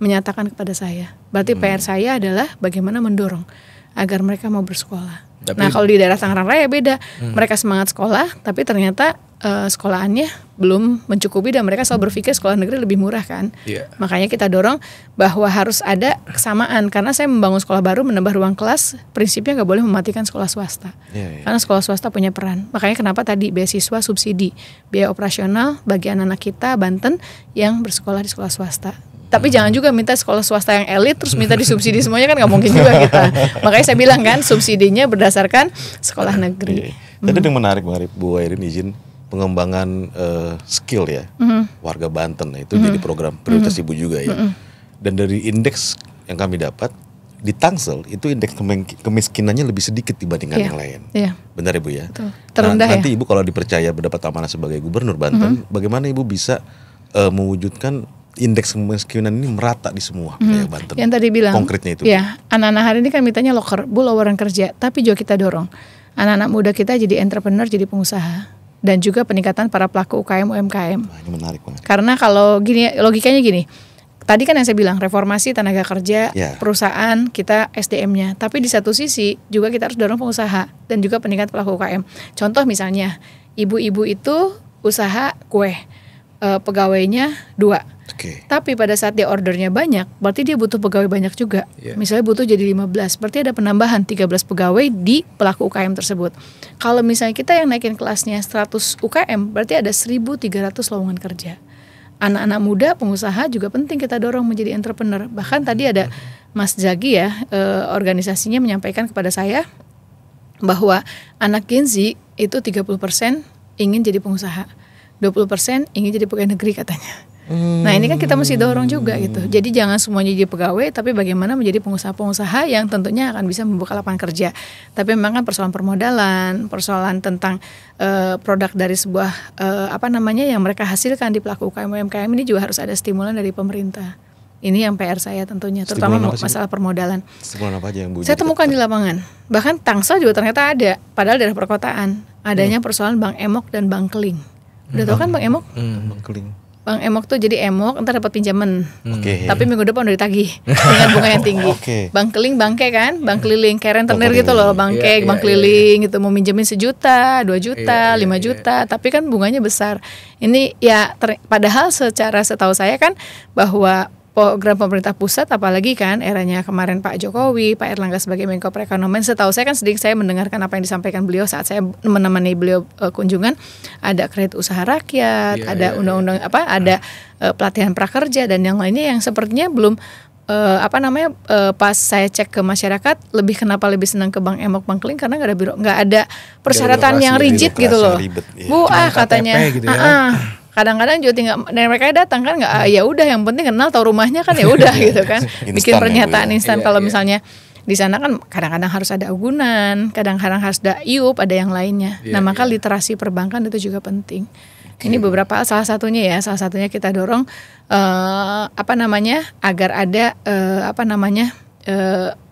menyatakan kepada saya. Berarti PR saya adalah bagaimana mendorong agar mereka mau bersekolah. Nah kalau di daerah Tangerang Raya beda, mereka semangat sekolah, tapi ternyata sekolahannya belum mencukupi dan mereka selalu berpikir sekolah negeri lebih murah kan. Makanya kita dorong bahwa harus ada kesamaan, karena saya membangun sekolah baru, menambah ruang kelas, prinsipnya nggak boleh mematikan sekolah swasta. Karena sekolah swasta punya peran. Makanya kenapa tadi beasiswa subsidi biaya operasional bagi anak-anak kita Banten yang bersekolah di sekolah swasta. Tapi jangan juga minta sekolah swasta yang elit terus minta disubsidi semuanya, kan nggak mungkin juga kita. Makanya saya bilang kan subsidinya berdasarkan sekolah negeri. Tadi yang menarik Bu Airin izin pengembangan skill ya warga Banten, itu jadi program prioritas Ibu juga ya. Dan dari indeks yang kami dapat di Tangsel itu indeks kemiskinannya lebih sedikit dibandingkan yang lain. Benar ya Bu ya? Terendah nanti Ibu kalau dipercaya mendapat amanah sebagai Gubernur Banten, bagaimana Ibu bisa mewujudkan indeks kemiskinan ini merata di semua wilayah Banten. Yang tadi bilang konkretnya itu. Ya, anak-anak hari ini kan mintanya loker, Bu, lowongan kerja, tapi juga kita dorong anak-anak muda kita jadi entrepreneur, jadi pengusaha, dan juga peningkatan para pelaku UKM UMKM. Ini menarik banget. Karena kalau gini, logikanya gini, tadi kan yang saya bilang reformasi tenaga kerja, perusahaan kita SDM-nya. Tapi di satu sisi juga kita harus dorong pengusaha dan juga peningkat pelaku UKM. Contoh misalnya ibu-ibu itu usaha kue, pegawainya 2. Tapi pada saat dia ordernya banyak, berarti dia butuh pegawai banyak juga. Misalnya butuh jadi 15, berarti ada penambahan 13 pegawai di pelaku UKM tersebut. Kalau misalnya kita yang naikin kelasnya 100 UKM, berarti ada 1.300 lowongan kerja. Anak-anak muda pengusaha juga penting kita dorong menjadi entrepreneur. Bahkan tadi ada Mas Zagi ya, organisasinya menyampaikan kepada saya bahwa anak Gen Z itu 30% ingin jadi pengusaha, 20% ingin jadi pegawai negeri katanya. Nah ini kan kita mesti dorong juga gitu. Jadi jangan semuanya jadi pegawai, tapi bagaimana menjadi pengusaha-pengusaha yang tentunya akan bisa membuka lapangan kerja. Tapi memang kan persoalan permodalan, persoalan tentang produk dari sebuah yang mereka hasilkan di pelaku UKM ini juga harus ada stimulan dari pemerintah. Ini yang PR saya tentunya, terutama masalah permodalan. Stimulan apa aja yang Bu? Saya temukan di lapangan. Bahkan Tangsel juga ternyata ada, padahal daerah perkotaan. Adanya persoalan Bank Emok dan Bank Keling. Udah tahu kan Bank Emok? Bank Keling. Bank Emok tuh jadi emok, ntar dapat pinjaman. Tapi minggu depan udah ditagih dengan bunga yang tinggi. Bank Keling bangke kan, bank keliling kayak rentenir gitu loh, bangke, bank keliling gitu, mau minjemin 1 juta, 2 juta, 5 juta, tapi kan bunganya besar. Ini ya padahal secara setahu saya kan bahwa program pemerintah pusat, apalagi kan eranya kemarin Pak Jokowi, Pak Erlangga sebagai Menko Perekonomian, setahu saya kan sedikit saya mendengarkan apa yang disampaikan beliau saat saya menemani beliau kunjungan, ada kredit usaha rakyat, ada undang-undang ada pelatihan prakerja dan yang lainnya yang sepertinya belum pas saya cek ke masyarakat kenapa lebih senang ke Bank Emok, Bank Keling karena nggak ada persyaratan yang rigid gitu loh. Bu katanya gitu ya. Kadang-kadang juga tinggal dan mereka datang kan nggak ya udah yang penting kenal tahu rumahnya kan ya udah gitu kan. Bikin pernyataan instan. Kalau misalnya di sana kan kadang-kadang harus ada agunan, kadang-kadang harus ada IUP, ada yang lainnya. Maka literasi perbankan itu juga penting. Ini beberapa salah satunya kita dorong agar ada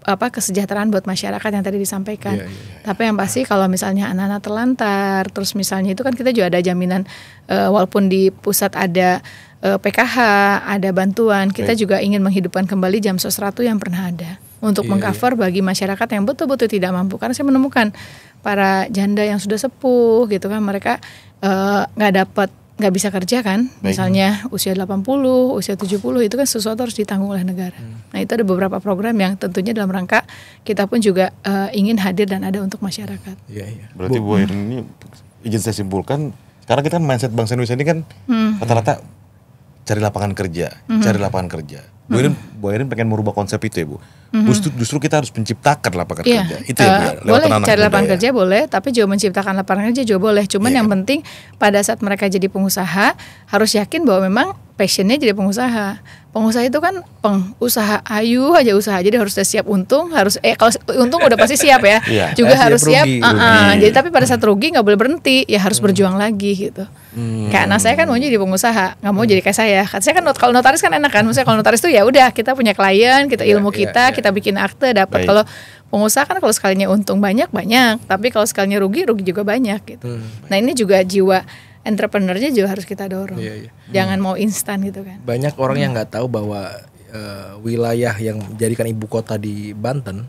kesejahteraan buat masyarakat yang tadi disampaikan. Tapi yang pasti kalau misalnya anak-anak terlantar, terus misalnya itu kan kita juga ada jaminan walaupun di pusat ada PKH, ada bantuan, kita juga ingin menghidupkan kembali jam sosratu yang pernah ada untuk mengcover bagi masyarakat yang betul-betul tidak mampu. Karena saya menemukan para janda yang sudah sepuh gitu kan, mereka nggak bisa kerja kan. Misalnya usia 80, usia 70 itu kan sesuatu harus ditanggung oleh negara. Nah itu ada beberapa program yang tentunya dalam rangka kita pun juga ingin hadir dan ada untuk masyarakat. Berarti Bu Airin ini izin saya simpulkan, karena kita mindset bangsa Indonesia ini kan rata-rata cari lapangan kerja, Bu Airin pengen merubah konsep itu ya Bu. Justru kita harus menciptakan lapangan kerja. Itu ya Bu. Boleh cari lapangan kerja boleh, tapi juga menciptakan lapangan kerja juga boleh. Cuman yang penting pada saat mereka jadi pengusaha harus yakin bahwa memang passionnya jadi pengusaha. Pengusaha itu kan pengusaha ayu aja usaha, jadi harus siap untung, kalau untung udah pasti siap ya. Juga harus siap. Jadi tapi pada saat rugi nggak boleh berhenti, ya harus berjuang lagi gitu. Karena saya kan mau jadi pengusaha, nggak mau jadi kayak saya. Saya kan kalau notaris kan enak kan, misalnya kalau notaris tuh ya udah kita punya klien, kita ilmu kita bikin akte dapat. Kalau pengusaha kan kalau sekalinya untung banyak, tapi kalau sekalinya rugi juga banyak gitu. Nah ini juga jiwa entrepreneurnya juga harus kita dorong. Jangan mau instan gitu kan. Banyak orang yang nggak tahu bahwa wilayah yang menjadikan ibu kota di Banten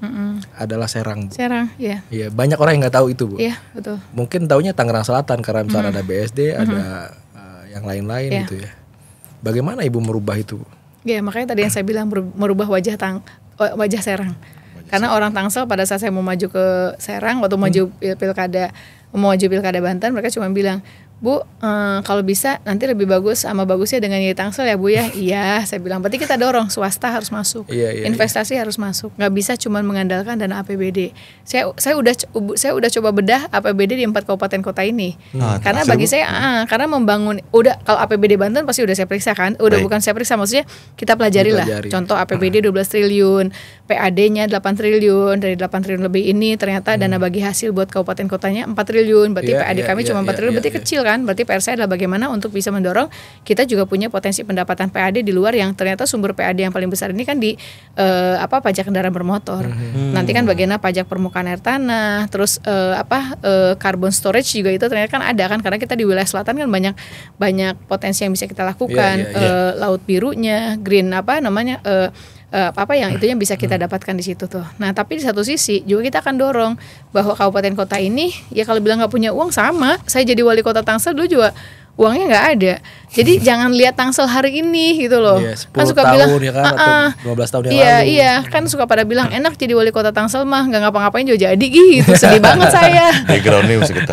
adalah Serang, Bu. Iya. Banyak orang yang nggak tahu itu, Bu. Iya, betul. Mungkin taunya Tangerang Selatan karena misalnya ada BSD, ada yang lain-lain gitu ya. Bagaimana Ibu merubah itu, Bu? Ya, makanya tadi yang saya bilang merubah wajah Serang. Karena orang Tangsel pada saat saya mau maju ke Serang waktu maju pilkada Banten, mereka cuma bilang, Bu, kalau bisa nanti lebih bagus sama bagusnya dengan jadi Tangsel ya Bu ya. Iya, saya bilang berarti kita dorong swasta harus masuk, investasi harus masuk, nggak bisa cuma mengandalkan dana APBD. Saya udah coba bedah APBD di 4 kabupaten kota ini. Karena bagi saya, karena membangun kalau APBD Banten pasti udah saya periksa kan, bukan saya periksa maksudnya kita pelajari lah. Contoh APBD 12 triliun, PAD-nya 8 triliun, dari 8 triliun lebih ini ternyata dana bagi hasil buat kabupaten kotanya 4 triliun, berarti PAD kami cuma 4 triliun, berarti kecil kan. Berarti PR saya adalah bagaimana untuk bisa mendorong kita juga punya potensi pendapatan PAD di luar yang ternyata sumber PAD yang paling besar ini kan di pajak kendaraan bermotor. Nanti kan bagaimana pajak permukaan air tanah, terus carbon storage juga itu ternyata kan ada kan, karena kita di wilayah selatan kan banyak potensi yang bisa kita lakukan. Laut birunya, green yang itunya bisa kita dapatkan di situ tuh. Nah, tapi di satu sisi juga kita akan dorong bahwa kabupaten kota ini ya kalau bilang nggak punya uang sama. Saya jadi wali kota Tangsel dulu juga uangnya nggak ada. Jadi jangan lihat Tangsel hari ini gitu loh. Iya, 10 kan suka tahun bilang, ya kan, atau 12 tahun yang lalu. Iya, kan suka pada bilang enak jadi wali kota Tangsel mah nggak ngapa-ngapain juga jadi gitu. Sedih banget saya. Backgroundnya mesti kita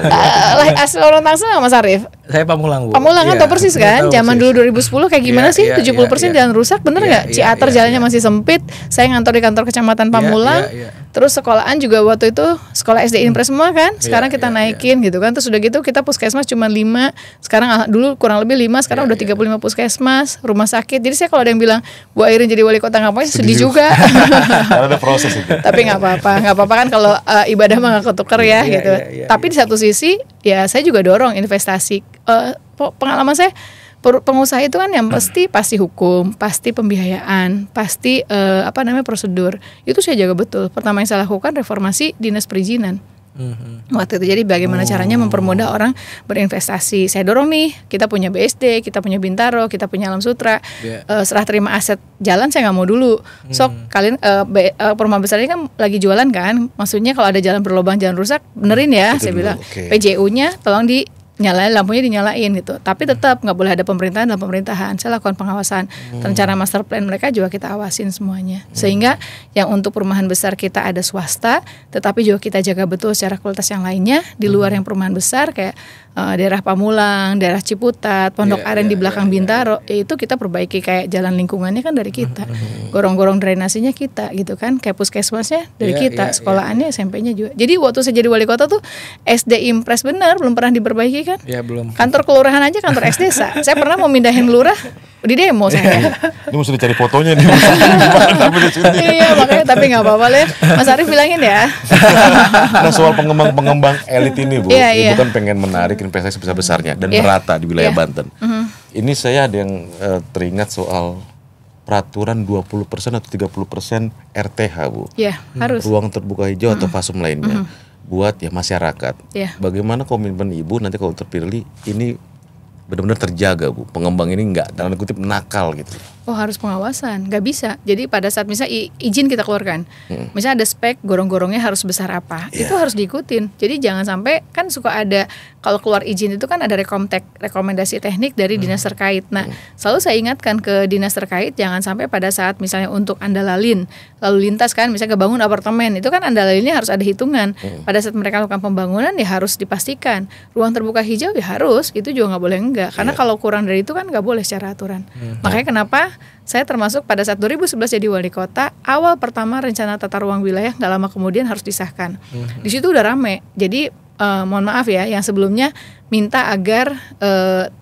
asli orang Tangsel nggak Mas Arif? Saya Pamulang, Bu. Pamulang kan, tau persis kan? Zaman dulu 2010 kayak gimana sih? 70% jalan rusak, bener nggak? Ciater jalannya masih sempit. Saya ngantor di kantor kecamatan Pamulang. Terus sekolahan juga waktu itu sekolah SD Impres semua kan. Sekarang kita naikin gitu kan. Terus udah gitu kita puskesmas cuma 5. Sekarang dulu kurang lebih 5. Sekarang udah 35 puskesmas, rumah sakit. Jadi saya kalau ada yang bilang Bu Airin jadi wali kota ngapain, sedih juga. Karena ada proses itu. Tapi nggak apa-apa kan kalau ibadah mah nggak ketuker ya gitu. Tapi di satu sisi ya saya juga dorong investasi. Pengalaman saya pengusaha itu kan yang pasti hukum, pasti pembiayaan, pasti prosedur. Itu saya jaga betul. Pertama yang saya lakukan reformasi dinas perizinan. Waktu itu jadi bagaimana caranya mempermudah orang berinvestasi. Saya dorong nih, kita punya BSD, kita punya Bintaro, kita punya Alam Sutra. Serah terima aset jalan saya nggak mau dulu. Sok kalian perumahan besar ini kan lagi jualan kan. Maksudnya kalau ada jalan berlubang, jalan rusak, benerin ya. Saya bilang PJU-nya tolong nyalain, lampunya dinyalain gitu. Tapi tetap nggak boleh ada pemerintahan dalam pemerintahan. Saya lakukan pengawasan. Rencana master plan mereka juga kita awasin semuanya. Sehingga yang untuk perumahan besar kita ada swasta, tetapi juga kita jaga betul secara kualitas yang lainnya di luar yang perumahan besar kayak daerah Pamulang, daerah Ciputat, Pondok Aren di belakang Bintaro. Itu kita perbaiki kayak jalan lingkungannya kan dari kita. Gorong-gorong drainasinya kita gitu kan. Kayak puskesmasnya dari kita, sekolahannya SMP-nya juga. Jadi waktu saya jadi wali kota tuh SD Impres bener belum pernah diperbaiki kan? Ya belum. Kantor kelurahan aja, kantor SD saya pernah mau mindahin lurah di demo saya. Ini mesti dicari fotonya nih. Iya makanya, tapi nggak apa-apa lah. Mas Arif bilangin ya. Nah soal pengembang elit ini Bu, Ibu kan pengen menarik investasi besar-besarnya dan merata di wilayah Banten. Ini saya ada yang teringat soal peraturan 20% atau 30% RTH Bu. Iya harus. Ruang terbuka hijau atau fasum lainnya. Buat ya masyarakat. Bagaimana komitmen Ibu nanti kalau terpilih ini benar-benar terjaga Bu, pengembang ini nggak dalam kutip nakal gitu. Oh harus pengawasan, nggak bisa. Jadi pada saat misalnya izin kita keluarkan, misalnya ada spek gorong-gorongnya harus besar apa, itu harus diikutin. Jadi jangan sampai kan suka ada kalau keluar izin itu kan ada rekomendasi teknik dari dinas terkait. Nah selalu saya ingatkan ke dinas terkait jangan sampai pada saat misalnya untuk andalalin lalu lintas kan, misalnya kebangun apartemen itu kan andalalinnya harus ada hitungan. Pada saat mereka lakukan pembangunan ya harus dipastikan ruang terbuka hijau ya harus, itu juga nggak boleh enggak. Karena kalau kurang dari itu kan nggak boleh secara aturan. Makanya kenapa saya termasuk pada saat 2011 jadi wali kota, awal pertama rencana tata ruang wilayah nggak lama kemudian harus disahkan. Di situ udah rame. Jadi mohon maaf ya, yang sebelumnya minta agar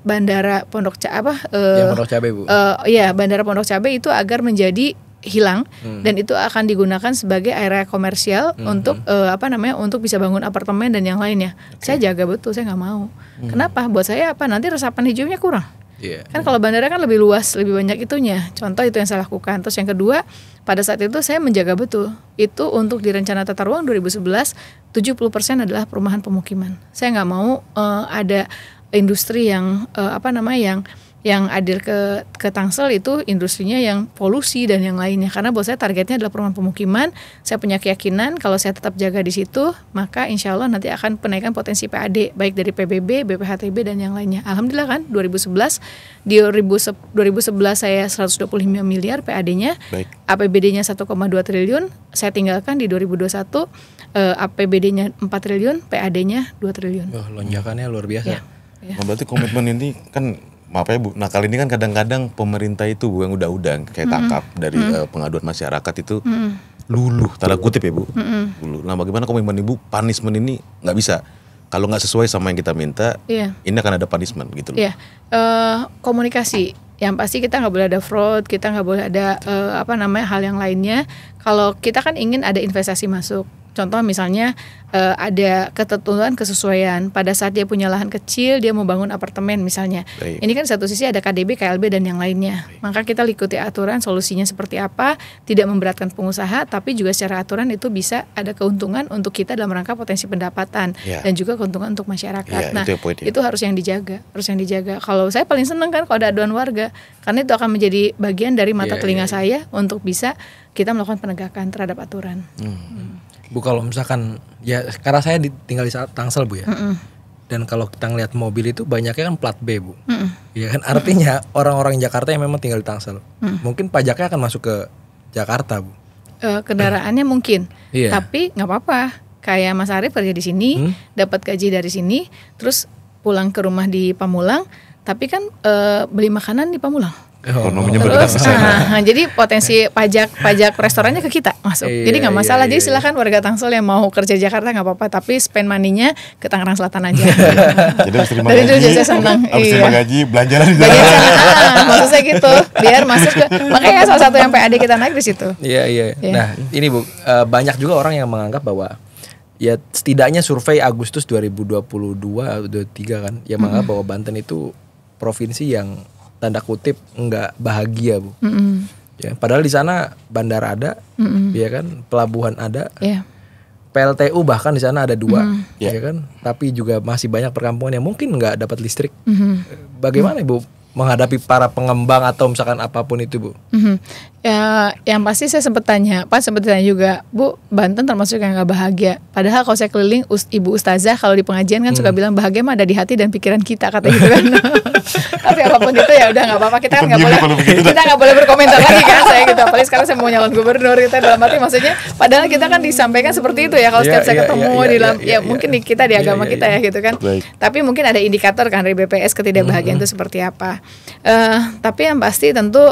bandara Pondok Cabe Bu. Bandara Pondok Cabe itu agar menjadi hilang dan itu akan digunakan sebagai area komersial untuk untuk bisa bangun apartemen dan yang lainnya. Saya jaga betul, saya nggak mau. Kenapa? Buat saya nanti resapan hijaunya kurang. Kan kalau bandara kan lebih luas, lebih banyak itunya. Contoh itu yang saya lakukan. Terus yang kedua, pada saat itu saya menjaga betul. Itu untuk di rencana tata ruang 2011, 70% adalah perumahan pemukiman. Saya nggak mau ada industri yang yang hadir ke Tangsel itu industrinya yang polusi dan yang lainnya. Karena buat saya targetnya adalah perumahan pemukiman. Saya punya keyakinan kalau saya tetap jaga di situ, maka insya Allah nanti akan penaikan potensi PAD baik dari PBB, BPHTB dan yang lainnya. Alhamdulillah kan 2011 di 2011 saya 125 miliar PAD-nya, APBD-nya 1,2 triliun. Saya tinggalkan di 2021 APBD-nya 4 triliun, PAD-nya 2 triliun. Lonjakannya luar biasa. Nah, berarti komitmen ini kan maaf ya Bu, nah kali ini kan kadang-kadang pemerintah itu Bu yang udah kayak tangkap dari pengaduan masyarakat itu luluh, tanda kutip ya Bu, luluh. Nah bagaimana komitmen Ibu, punishment ini nggak bisa, kalau nggak sesuai sama yang kita minta, ini akan ada punishment gitu loh. Komunikasi, yang pasti kita nggak boleh ada fraud, kita nggak boleh ada hal yang lainnya. Kalau kita kan ingin ada investasi masuk. Contoh misalnya ada ketentuan kesesuaian pada saat dia punya lahan kecil, dia mau bangun apartemen misalnya. Ini kan satu sisi ada KDB, KLB dan yang lainnya. Maka kita ikuti aturan, solusinya seperti apa, tidak memberatkan pengusaha, tapi juga secara aturan itu bisa ada keuntungan untuk kita dalam rangka potensi pendapatan dan juga keuntungan untuk masyarakat. Nah itu harus yang dijaga, Kalau saya paling senang kan kalau ada aduan warga, karena itu akan menjadi bagian dari mata telinga saya untuk bisa kita melakukan penegakan terhadap aturan. Bu, kalau misalkan ya karena saya tinggal di Tangsel Bu ya, dan kalau kita ngeliat mobil itu banyaknya kan plat B Bu, ya kan artinya orang-orang Jakarta yang memang tinggal di Tangsel, mungkin pajaknya akan masuk ke Jakarta Bu. Kendaraannya mungkin, tapi nggak apa-apa. Kayak Mas Arief kerja di sini, dapat gaji dari sini, terus pulang ke rumah di Pamulang, tapi kan beli makanan di Pamulang. Terus, jadi potensi pajak restorannya ke kita masuk. Jadi nggak masalah. Jadi silakan warga Tangsel yang mau kerja Jakarta nggak apa-apa, tapi spend money-nya ke Tangerang Selatan aja. Jadi harus terima gaji. Harus terima gaji, belanja di sana. Maksud saya gitu, biar masuk ke. Makanya salah satu yang PAD kita naik di situ. Iya. Nah ini Bu, banyak juga orang yang menganggap bahwa ya setidaknya survei Agustus 2022-23 kan, yang menganggap bahwa Banten itu provinsi yang tanda kutip enggak bahagia Bu. Ya, padahal di sana bandara ada, ya kan, pelabuhan ada, PLTU bahkan di sana ada 2, ya kan. Tapi juga masih banyak perkampungan yang mungkin enggak dapat listrik. Bagaimana Ibu menghadapi para pengembang atau misalkan apapun itu Bu? Ya, yang pasti saya sempat tanya juga, Bu, Banten termasuk yang nggak bahagia. Padahal kalau saya keliling, Ibu Ustazah kalau di pengajian kan suka bilang bahagia mah ada di hati dan pikiran kita, kata gitu kan. Tapi apapun itu ya udah nggak apa-apa, kita kan nggak boleh berkomentar lagi kan saya gitu. Apalagi sekarang saya mau nyalon gubernur, kita dalam arti maksudnya, padahal kita kan disampaikan seperti itu ya kalau setiap saya ketemu di dalam, mungkin kita di agama kita ya gitu kan. Tapi mungkin ada indikator kan dari BPS ketidakbahagiaan itu seperti apa. Tapi yang pasti tentu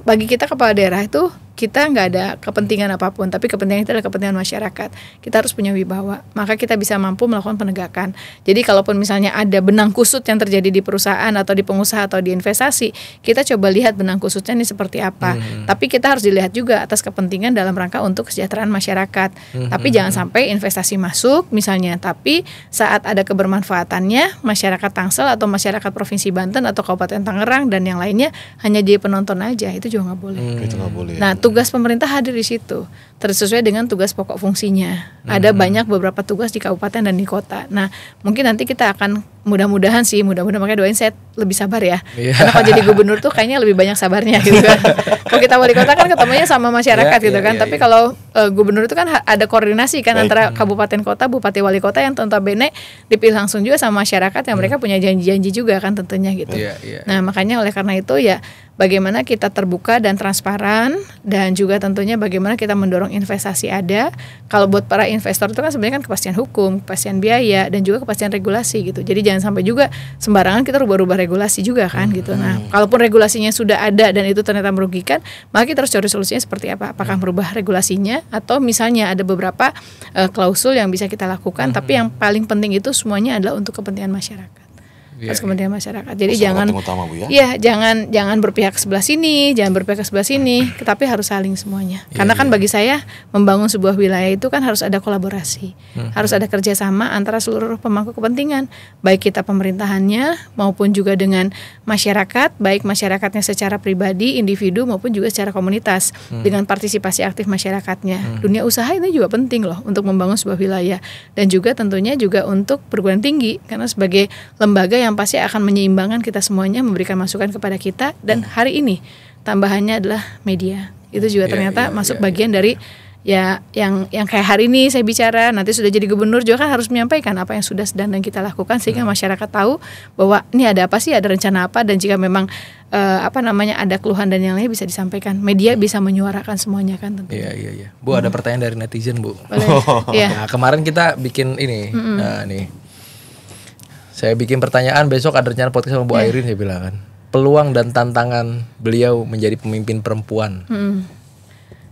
bagi kita kepala daerah itu kita nggak ada kepentingan apapun, tapi kepentingan itu adalah kepentingan masyarakat. Kita harus punya wibawa, maka kita bisa mampu melakukan penegakan. Jadi kalaupun misalnya ada benang kusut yang terjadi di perusahaan atau di pengusaha atau di investasi, kita coba lihat benang kusutnya ini seperti apa. Tapi kita harus dilihat juga atas kepentingan dalam rangka untuk kesejahteraan masyarakat. Tapi jangan sampai investasi masuk misalnya, tapi saat ada kebermanfaatannya masyarakat Tangsel atau masyarakat Provinsi Banten atau Kabupaten Tangerang dan yang lainnya hanya jadi penonton aja, itu juga nggak boleh. Itu nggak boleh. Nah, tugas pemerintah hadir di situ, sesuai dengan tugas pokok fungsinya. Ada banyak beberapa tugas di kabupaten dan di kota. Nah, mungkin nanti kita akan mudah-mudahan makanya doain saya lebih sabar ya. Karena kalau jadi gubernur tuh kayaknya lebih banyak sabarnya gitu kan. Kalau kita wali kota kan ketemunya sama masyarakat gitu kan. Tapi kalau gubernur itu kan ada koordinasi kan antara kabupaten kota, bupati, wali kota yang notabene dipilih langsung juga sama masyarakat yang mereka punya janji-janji juga kan tentunya gitu. Nah, makanya oleh karena itu ya bagaimana kita terbuka dan transparan, dan juga tentunya bagaimana kita mendorong investasi ada. Kalau buat para investor itu kan sebenarnya kan kepastian hukum, kepastian biaya, dan juga kepastian regulasi gitu. Jadi jangan sampai juga sembarangan kita rubah-rubah regulasi juga kan gitu. Nah, kalaupun regulasinya sudah ada dan itu ternyata merugikan, maka kita harus cari solusinya seperti apa. Apakah merubah regulasinya atau misalnya ada beberapa klausul yang bisa kita lakukan, tapi yang paling penting itu semuanya adalah untuk kepentingan masyarakat. Harus kepentingan masyarakat. Jadi jangan utama, Bu, ya? jangan berpihak ke sebelah sini, jangan berpihak ke sebelah sini, tetapi harus saling semuanya. Karena kan bagi saya membangun sebuah wilayah itu kan harus ada kolaborasi. Harus ada kerjasama antara seluruh pemangku kepentingan, baik kita pemerintahannya maupun juga dengan masyarakat, baik masyarakatnya secara pribadi, individu maupun juga secara komunitas, dengan partisipasi aktif masyarakatnya. Dunia usaha ini juga penting loh untuk membangun sebuah wilayah, dan juga tentunya juga untuk perguruan tinggi, karena sebagai lembaga yang pasti akan menyeimbangkan kita semuanya, memberikan masukan kepada kita. Dan hari ini tambahannya adalah media. Itu juga ternyata masuk bagian dari ya yang kayak hari ini saya bicara, nanti sudah jadi gubernur juga kan harus menyampaikan apa yang sudah sedang dan kita lakukan, sehingga masyarakat tahu bahwa ini ada apa sih, ada rencana apa, dan jika memang ada keluhan dan yang lain bisa disampaikan. Media bisa menyuarakan semuanya kan tentunya. Iya. Bu, ada pertanyaan dari netizen, Bu. Nah, kemarin kita bikin ini. Nah, nih. Saya bikin pertanyaan, besok ada rencana podcast sama Bu Airin, saya bilang kan. Peluang dan tantangan beliau menjadi pemimpin perempuan.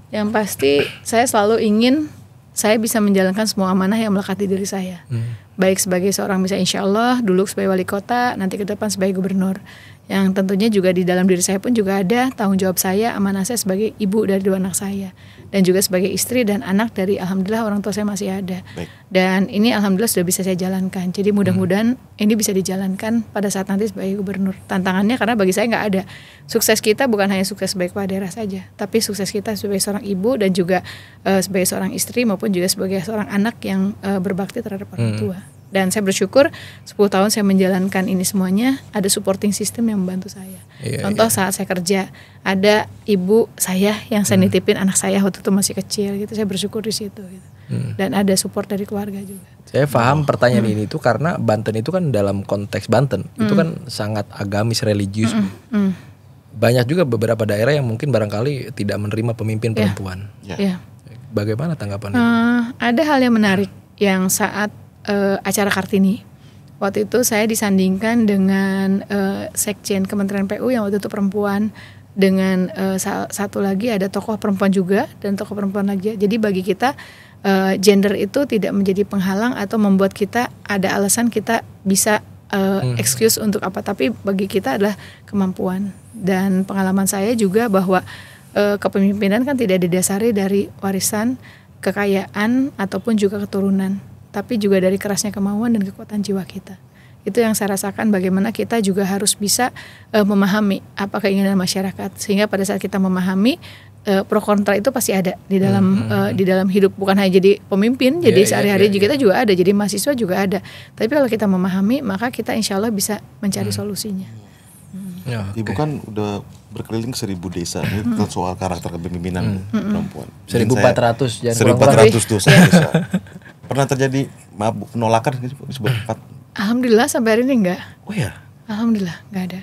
Yang pasti saya selalu ingin saya bisa menjalankan semua amanah yang melekat di diri saya. Baik sebagai seorang, misalnya insya Allah dulu sebagai wali kota, nanti ke depan sebagai gubernur. Yang tentunya juga di dalam diri saya pun juga ada tanggung jawab saya, amanah saya sebagai ibu dari 2 anak saya, dan juga sebagai istri dan anak dari alhamdulillah orang tua saya masih ada. Baik. Dan ini alhamdulillah sudah bisa saya jalankan. Jadi mudah-mudahan ini bisa dijalankan pada saat nanti sebagai gubernur. Tantangannya karena bagi saya nggak ada. Sukses kita bukan hanya sukses sebagai kepala daerah saja, tapi sukses kita sebagai seorang ibu dan juga sebagai seorang istri maupun juga sebagai seorang anak yang berbakti terhadap orang tua. Dan saya bersyukur 10 tahun saya menjalankan ini semuanya, ada supporting system yang membantu saya. Contoh saat saya kerja, ada ibu saya yang saya nitipin anak saya waktu itu masih kecil gitu. Saya bersyukur di situ gitu. Dan ada support dari keluarga juga. Saya paham pertanyaan ini itu karena Banten itu kan dalam konteks Banten itu kan sangat agamis, religius. Banyak juga beberapa daerah yang mungkin barangkali tidak menerima pemimpin perempuan. Bagaimana tanggapan itu? Ada hal yang menarik yang saat acara Kartini. Waktu itu saya disandingkan dengan Sekjen Kementerian PU yang waktu itu perempuan, dengan satu lagi ada tokoh perempuan juga dan tokoh perempuan lagi. Jadi bagi kita gender itu tidak menjadi penghalang atau membuat kita ada alasan kita bisa excuse untuk apa, tapi bagi kita adalah kemampuan. Dan pengalaman saya juga bahwa kepemimpinan kan tidak didasari dari warisan, kekayaan ataupun juga keturunan, tapi juga dari kerasnya kemauan dan kekuatan jiwa kita. Itu yang saya rasakan, bagaimana kita juga harus bisa memahami apa keinginan masyarakat, sehingga pada saat kita memahami pro kontra itu pasti ada di dalam hidup, bukan hanya jadi pemimpin, jadi sehari-hari kita juga ada, jadi mahasiswa juga ada. Tapi kalau kita memahami, maka kita insya Allah bisa mencari solusinya. Ibu kan udah berkeliling 1000 desa, ini soal karakter kepemimpinan perempuan. 1400 tuh saya desa. Pernah terjadi penolakan di sebuah tempat? Alhamdulillah sampai hari ini enggak. Oh ya? Alhamdulillah enggak ada.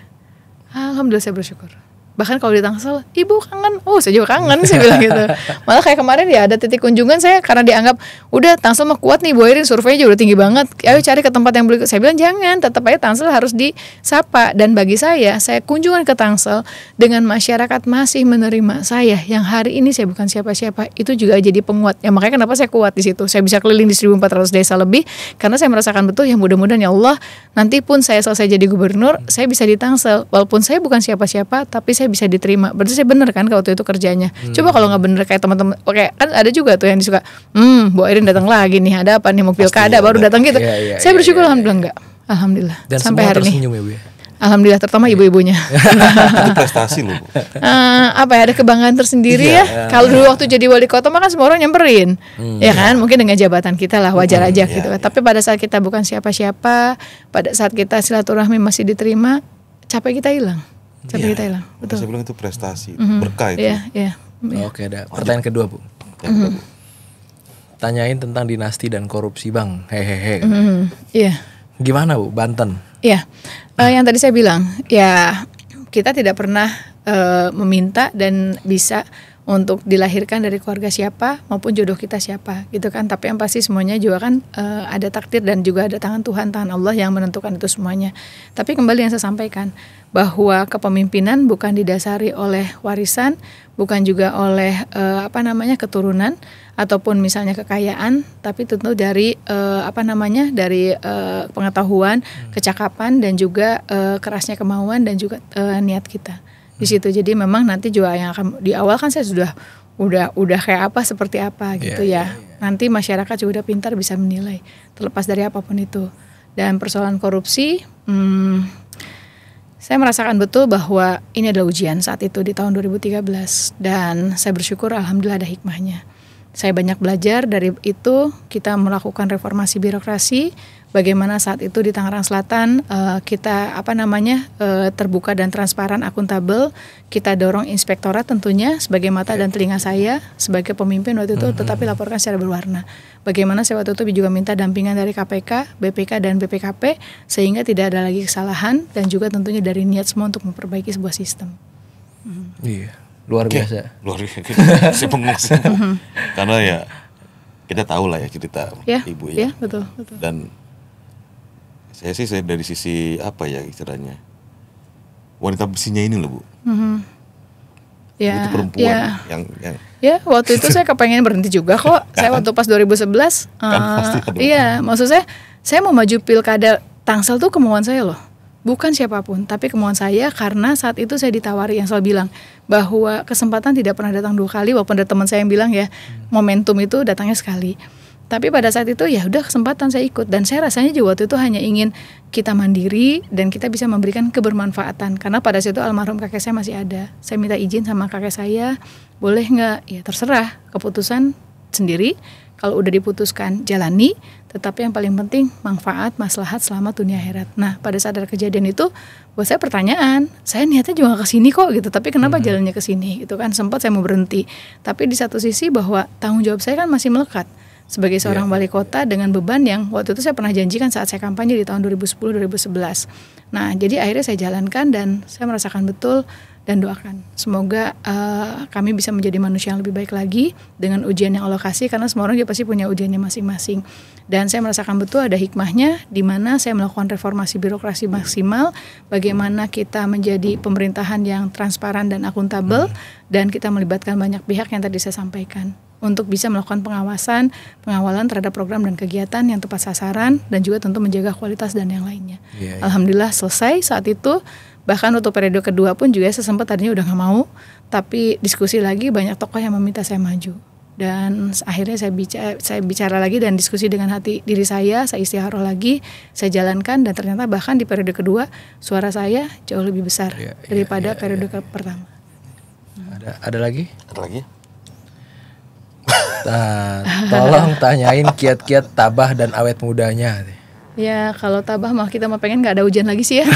Alhamdulillah saya bersyukur. Bahkan kalau di Tangsel, ibu kangen, oh saya juga kangen, saya bilang gitu. Malah kayak kemarin ya ada titik kunjungan saya karena dianggap udah Tangsel mah kuat nih, Bu Erin surveinya juga udah tinggi banget, ayo cari ke tempat yang boleh. Saya bilang jangan, tetap aja Tangsel harus disapa. Dan bagi saya kunjungan ke Tangsel dengan masyarakat masih menerima saya yang hari ini saya bukan siapa-siapa, itu juga jadi penguat. Ya makanya kenapa saya kuat di situ. Saya bisa keliling di 1400 desa lebih karena saya merasakan betul yang mudah-mudahan ya Allah nanti pun saya selesai jadi gubernur, saya bisa di Tangsel walaupun saya bukan siapa-siapa, tapi saya bisa diterima. Berarti saya bener kan waktu itu kerjanya. Coba kalau nggak bener kayak teman-teman, oke kan ada juga tuh yang disuka, Bu Erin datang lagi nih, ada apa nih mau pilkada baru datang gitu. Saya bersyukur alhamdulillah enggak. Alhamdulillah. Dan sampai hari ini. Ya, Bu, ya? Alhamdulillah, terutama ibu-ibunya. Itu prestasi loh. Apa ya, ada kebanggaan tersendiri ya. Kalau dulu waktu jadi wali kota mah kan semua orang nyamperin. Ya kan, mungkin dengan jabatan kita lah wajar aja gitu. Tapi pada saat kita bukan siapa-siapa, pada saat kita silaturahmi masih diterima, capek kita hilang. Capek kita hilang. Betul. Saya bilang itu prestasi, berkah itu. Iya. Oke, ada pertanyaan kedua, Bu. Tanyain tentang dinasti dan korupsi, Bang. Hehehe. Iya. Gimana, Bu, Banten? Iya. Yang tadi saya bilang, ya kita tidak pernah meminta dan bisa untuk dilahirkan dari keluarga siapa maupun jodoh kita siapa gitu kan. Tapi yang pasti semuanya juga kan ada takdir dan juga ada tangan Tuhan, tangan Allah yang menentukan itu semuanya. Tapi kembali yang saya sampaikan bahwa kepemimpinan bukan didasari oleh warisan, bukan juga oleh keturunan ataupun misalnya kekayaan, tapi tentu dari dari pengetahuan, kecakapan dan juga kerasnya kemauan dan juga niat kita di situ. Jadi memang nanti juga yang akan di awal kan saya sudah kayak apa seperti apa gitu ya. Nanti masyarakat juga udah pintar bisa menilai terlepas dari apapun itu. Dan persoalan korupsi, saya merasakan betul bahwa ini adalah ujian saat itu di tahun 2013 dan saya bersyukur alhamdulillah ada hikmahnya. Saya banyak belajar dari itu, kita melakukan reformasi birokrasi, bagaimana saat itu di Tangerang Selatan kita terbuka dan transparan, akuntabel. Kita dorong inspektorat tentunya sebagai mata dan telinga saya sebagai pemimpin waktu itu, tetapi laporkan secara berwarna. Bagaimana saya waktu itu juga minta dampingan dari KPK, BPK dan BPKP sehingga tidak ada lagi kesalahan dan juga tentunya dari niat semua untuk memperbaiki sebuah sistem. Iya. Luar biasa. Si pengungsi. Karena ya kita tahu lah ya cerita ibu ya. Betul. Dan saya dari sisi apa ya istilahnya, wanita besinya ini loh, Bu. Itu perempuan yang ya waktu itu saya kepengen berhenti juga kok. Saya waktu pas 2011 pasti maksud saya mau maju pilkada Tangsel tuh kemauan saya loh. bukan siapapun, tapi kemauan saya, karena saat itu saya ditawari, yang selalu bilang bahwa kesempatan tidak pernah datang 2 kali, walaupun ada teman saya yang bilang ya momentum itu datangnya sekali. Tapi pada saat itu ya udah kesempatan, saya ikut, dan saya rasanya juga waktu itu hanya ingin kita mandiri dan kita bisa memberikan kebermanfaatan, karena pada saat itu almarhum kakek saya masih ada. Saya minta izin sama kakek saya, boleh nggak? Ya terserah, keputusan sendiri. Kalau udah diputuskan jalani, tetapi yang paling penting manfaat, maslahat selamat dunia akhirat. Nah pada saat ada kejadian itu, buat saya pertanyaan, saya niatnya juga ke sini kok gitu, tapi kenapa jalannya ke sini gitu kan? Sempat saya mau berhenti, tapi di satu sisi bahwa tanggung jawab saya kan masih melekat sebagai seorang wali kota dengan beban yang waktu itu saya pernah janjikan saat saya kampanye di tahun 2010-2011. Nah jadi akhirnya saya jalankan dan saya merasakan betul. Dan doakan semoga kami bisa menjadi manusia yang lebih baik lagi dengan ujian yang Allah kasih, karena semua orang juga pasti punya ujiannya masing-masing. Dan saya merasakan betul ada hikmahnya di mana saya melakukan reformasi birokrasi maksimal, bagaimana kita menjadi pemerintahan yang transparan dan akuntabel, dan kita melibatkan banyak pihak yang tadi saya sampaikan untuk bisa melakukan pengawalan terhadap program dan kegiatan yang tepat sasaran, dan juga tentu menjaga kualitas dan yang lainnya. Alhamdulillah selesai saat itu. Bahkan untuk periode kedua pun juga saya sempat tadinya udah gak mau, tapi diskusi lagi banyak tokoh yang meminta saya maju. Dan akhirnya saya bicara lagi dan diskusi dengan hati diri saya istikharah lagi, saya jalankan, dan ternyata bahkan di periode kedua suara saya jauh lebih besar daripada periode pertama. Ada lagi? Ada lagi? Nah, tolong tanyain kiat-kiat tabah dan awet mudanya. Ya kalau tabah mah kita mah pengen gak ada ujian lagi sih ya.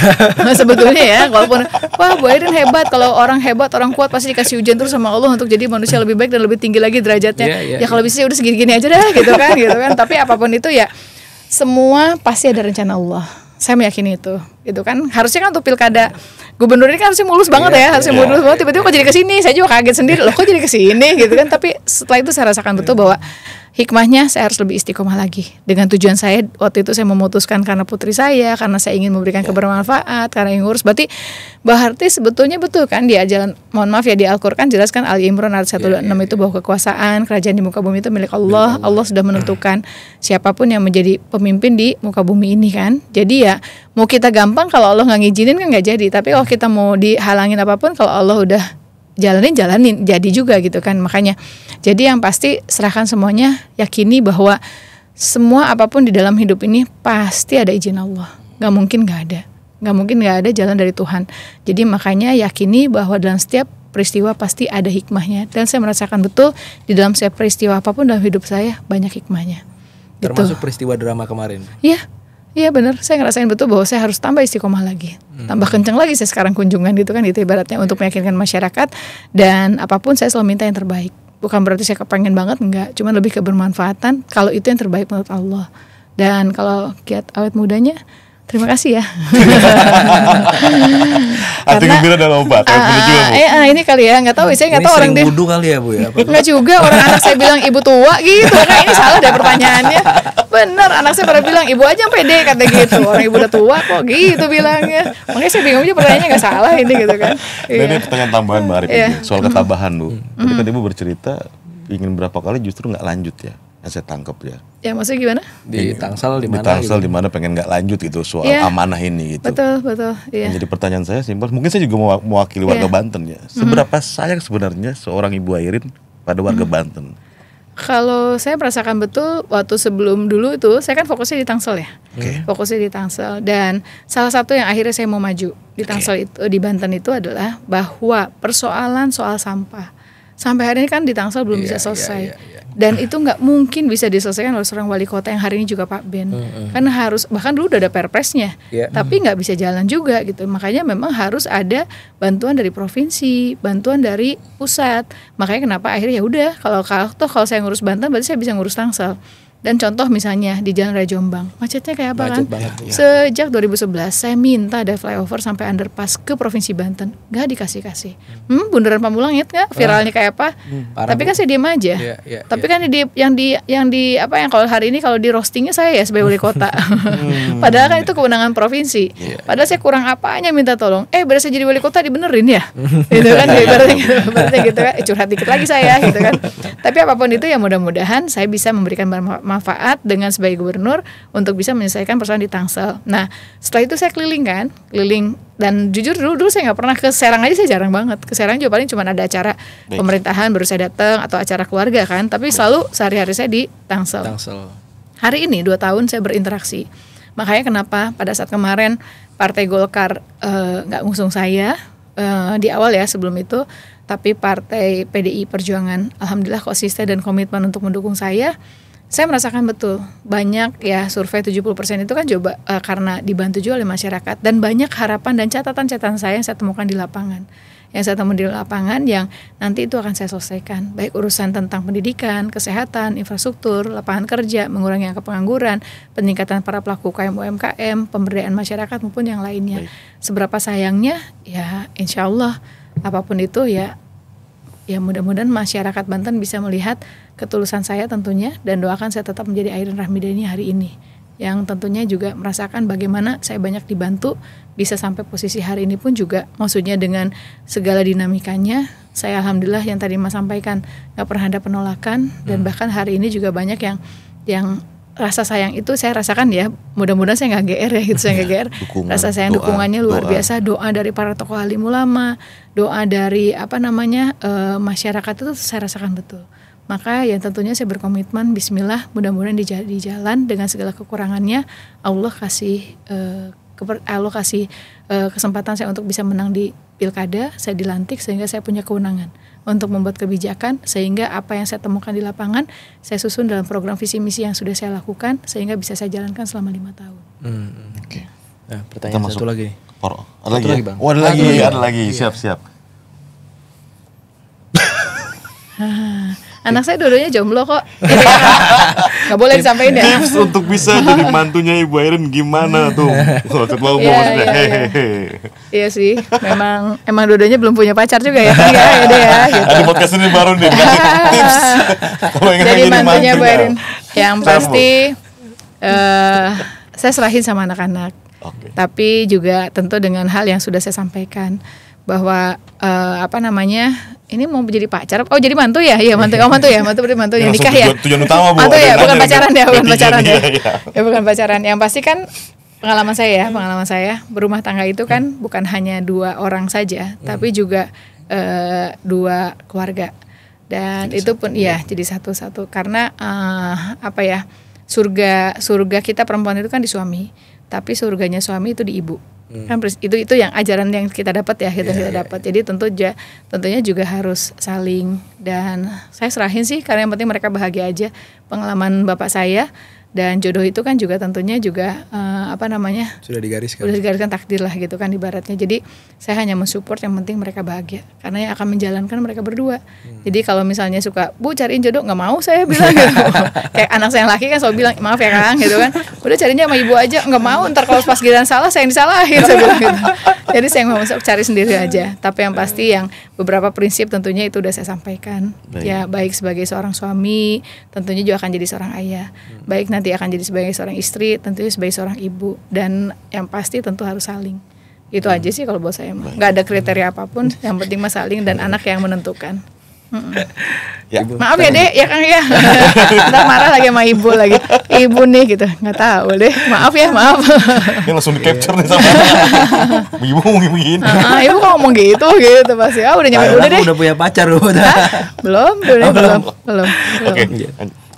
Sebetulnya ya, walaupun wah Bu Airin hebat, kalau orang hebat, orang kuat pasti dikasih ujian terus sama Allah untuk jadi manusia lebih baik dan lebih tinggi lagi derajatnya. Ya kalau bisa udah segini-gini aja dah gitu kan. Tapi apapun itu ya semua pasti ada rencana Allah. Saya meyakini itu kan. Harusnya kan untuk pilkada gubernur ini kan harusnya mulus banget harusnya mulus banget. Tiba-tiba kok jadi kesini, saya juga kaget sendiri loh kok jadi kesini gitu kan. Tapi setelah itu saya rasakan betul bahwa hikmahnya saya harus lebih istiqomah lagi dengan tujuan saya. Waktu itu saya memutuskan karena putri saya, karena saya ingin memberikan kebermanfaat, karena ingin ngurus. Berarti sebetulnya betul kan di jalan, mohon maaf ya, di Al-Qur'an jelaskan Ali Imran ayat 126 itu bahwa kekuasaan kerajaan di muka bumi itu milik Allah. Allah sudah menentukan siapapun yang menjadi pemimpin di muka bumi ini kan. Jadi ya mau kita gampang, kalau Allah nggak ngizinin kan nggak jadi. Tapi kalau kita mau dihalangin apapun, kalau Allah udah jalanin jadi juga gitu kan. Makanya jadi yang pasti serahkan semuanya, yakini bahwa semua apapun di dalam hidup ini pasti ada izin Allah, nggak mungkin nggak ada jalan dari Tuhan. Jadi makanya yakini bahwa dalam setiap peristiwa pasti ada hikmahnya, dan saya merasakan betul di dalam setiap peristiwa apapun dalam hidup saya banyak hikmahnya. Termasuk peristiwa drama kemarin. Iya benar, saya ngerasain betul bahwa saya harus tambah istiqomah lagi, tambah kencang lagi saya sekarang kunjungan gitu kan, itu ibaratnya untuk meyakinkan masyarakat. Dan apapun saya selalu minta yang terbaik, bukan berarti saya kepengen banget, enggak, cuma lebih kebermanfaatan kalau itu yang terbaik menurut Allah. Dan kalau kiat awet mudanya, terima kasih ya. Hati gembira dan obat. Ini kali ya, nggak tahu. Saya nggak tahu orang dia. Wudu kali ya Bu ya. Nggak juga, orang anak saya bilang ibu tua gitu. Nah ini salah deh pertanyaannya. Bener, anak saya pada bilang ibu aja yang pede kata gitu. Orang ibu udah tua kok gitu bilangnya. Makanya saya bingung aja pertanyaannya nggak salah ini gitu kan. Ini pertanyaan tambahan Mbak Arif soal ketabahan Bu. Tadi kan Ibu bercerita ingin berapa kali justru nggak lanjut ya. Yang saya tangkap ya. Ya maksudnya gimana? Di Tangsel di mana? Di Tangsel di mana pengen nggak lanjut gitu soal amanah ini gitu. Betul. Iya. Jadi pertanyaan saya simpel, mungkin saya juga mewakili warga Banten ya. Seberapa sayang sebenarnya seorang Ibu Airin pada warga Banten? Kalau saya merasakan betul waktu sebelum dulu itu saya kan fokusnya di Tangsel ya. Fokusnya di Tangsel, dan salah satu yang akhirnya saya mau maju di Tangsel itu, di Banten itu adalah bahwa persoalan soal sampah sampai hari ini kan di Tangsel belum bisa selesai. Dan itu nggak mungkin bisa diselesaikan oleh seorang wali kota yang hari ini juga Pak Ben. Karena harus, bahkan dulu udah ada perpresnya, tapi nggak bisa jalan juga gitu. Makanya memang harus ada bantuan dari provinsi, bantuan dari pusat. Makanya kenapa akhirnya ya udah, kalau saya ngurus Banten berarti saya bisa ngurus Tangsel. Dan contoh misalnya di Jalan Raya Jombang, macetnya kayak apa kan? Sejak 2011 saya minta ada flyover sampai underpass ke Provinsi Banten, nggak dikasih-kasih. Bundaran Pamulang ingat nggak? Viralnya kayak apa? Tapi kan saya diem aja. Tapi kan yang kalau hari ini kalau di roastingnya saya ya sebagai wali kota. Padahal kan itu kewenangan provinsi. Padahal saya kurang apanya minta tolong. Berasa jadi wali kota dibenerin ya. Gitu kan? Berarti gitu kan. Curhat dikit lagi saya gitu kan. Tapi apapun itu ya mudah-mudahan saya bisa memberikan bermanfaat dengan sebagai gubernur untuk bisa menyelesaikan persoalan di Tangsel. Nah setelah itu saya keliling dan jujur dulu saya nggak pernah ke Serang aja, saya jarang banget ke Serang juga, paling cuma ada acara pemerintahan baru saya datang atau acara keluarga kan, tapi selalu sehari-hari saya di Tangsel. Hari ini 2 tahun saya berinteraksi, makanya kenapa pada saat kemarin Partai Golkar nggak ngusung saya di awal ya sebelum itu, tapi Partai PDI Perjuangan alhamdulillah konsisten dan komitmen untuk mendukung saya merasakan betul banyak ya, survei 70% itu kan coba karena dibantu juga oleh masyarakat, dan banyak harapan dan catatan-catatan saya yang saya temukan di lapangan. Yang saya temukan di lapangan yang nanti itu akan saya selesaikan, baik urusan tentang pendidikan, kesehatan, infrastruktur, lapangan kerja, mengurangi angka pengangguran, peningkatan para pelaku UMKM, pemberdayaan masyarakat maupun yang lainnya. Seberapa sayangnya ya insya Allah apapun itu ya mudah-mudahan masyarakat Banten bisa melihat ketulusan saya tentunya, dan doakan saya tetap menjadi Airin Rahmidani hari ini, yang tentunya juga merasakan bagaimana saya banyak dibantu bisa sampai posisi hari ini pun juga, maksudnya dengan segala dinamikanya saya alhamdulillah yang tadi Mas sampaikan gak pernah ada penolakan, dan bahkan hari ini juga banyak yang rasa sayang itu saya rasakan ya, mudah-mudahan saya nggak GR ya gitu, saya nggak GR. Rasa sayang dukungannya luar biasa, doa dari para tokoh alim ulama, doa dari masyarakat itu saya rasakan betul. Maka yang tentunya saya berkomitmen bismillah, mudah-mudahan di jalan dengan segala kekurangannya Allah kasih kesempatan saya untuk bisa menang di pilkada, saya dilantik sehingga saya punya kewenangan untuk membuat kebijakan, sehingga apa yang saya temukan di lapangan saya susun dalam program visi misi yang sudah saya lakukan sehingga bisa saya jalankan selama 5 tahun. Oke. Nah, pertanyaan satu lagi. Ada lagi Bang. Ada lagi. Siap. Anak saya dua-duanya jomblo kok. Gak boleh disampaikan ya. Tips untuk bisa jadi mantunya Ibu Airin gimana tuh? Ketua umum maksudnya. Iya sih, emang dua-duanya belum punya pacar juga ya. Iya deh ya. Gitu. Ada podcast ini baru nih. Tips. Kalau ingin jadi mantunya Ibu Airin. Yang pasti saya serahin sama anak-anak. Tapi juga tentu dengan hal yang sudah saya sampaikan bahwa ini mau jadi pacar, jadi mantu ya, iya mantu yang nikah ya. Tujuan utama Bu. Mantu ya, bukan pacaran ya, bukan pacaran. Yang pasti kan pengalaman saya berumah tangga itu kan bukan hanya 2 orang saja, tapi juga 2 keluarga. Dan jadi itu pun jadi satu-satu karena surga kita perempuan itu kan di suami, tapi surganya suami itu di ibu. Kan itu yang ajaran yang kita dapat ya, kita dapat. Jadi tentunya juga harus saling, dan saya serahin sih karena yang penting mereka bahagia aja. Pengalaman bapak saya dan jodoh itu kan juga tentunya juga sudah digariskan takdir lah gitu kan ibaratnya. Jadi saya hanya mensupport yang penting mereka bahagia, karena yang akan menjalankan mereka berdua. Jadi kalau misalnya suka Bu cariin jodoh, nggak mau saya bilang gitu. Kayak anak saya yang laki kan selalu bilang maaf ya Kang gitu kan, udah carinya sama ibu aja, nggak mau ntar kalau pas giliran salah saya yang disalahin saya bilang gitu. Jadi saya mau cari sendiri aja. Tapi yang pasti yang beberapa prinsip tentunya itu udah saya sampaikan. Ya baik sebagai seorang suami, tentunya juga akan jadi seorang ayah. Baik nanti akan jadi sebagai seorang istri, tentunya sebagai seorang ibu, dan yang pasti tentu harus saling. Itu aja sih kalau buat saya mah. Nggak ada kriteria apapun, yang penting mah saling dan anak yang menentukan. Maaf ya Dek, ya Kang ya. Ntar marah lagi sama ibu lagi. Ibu nih gitu, nggak tahu deh. Maaf. Ini langsung di capture nih sama ibu ngomong begini. Ibu kok ngomong gitu pasti. Udah nyampe udah deh. Udah punya pacar lu. Belum. Oke.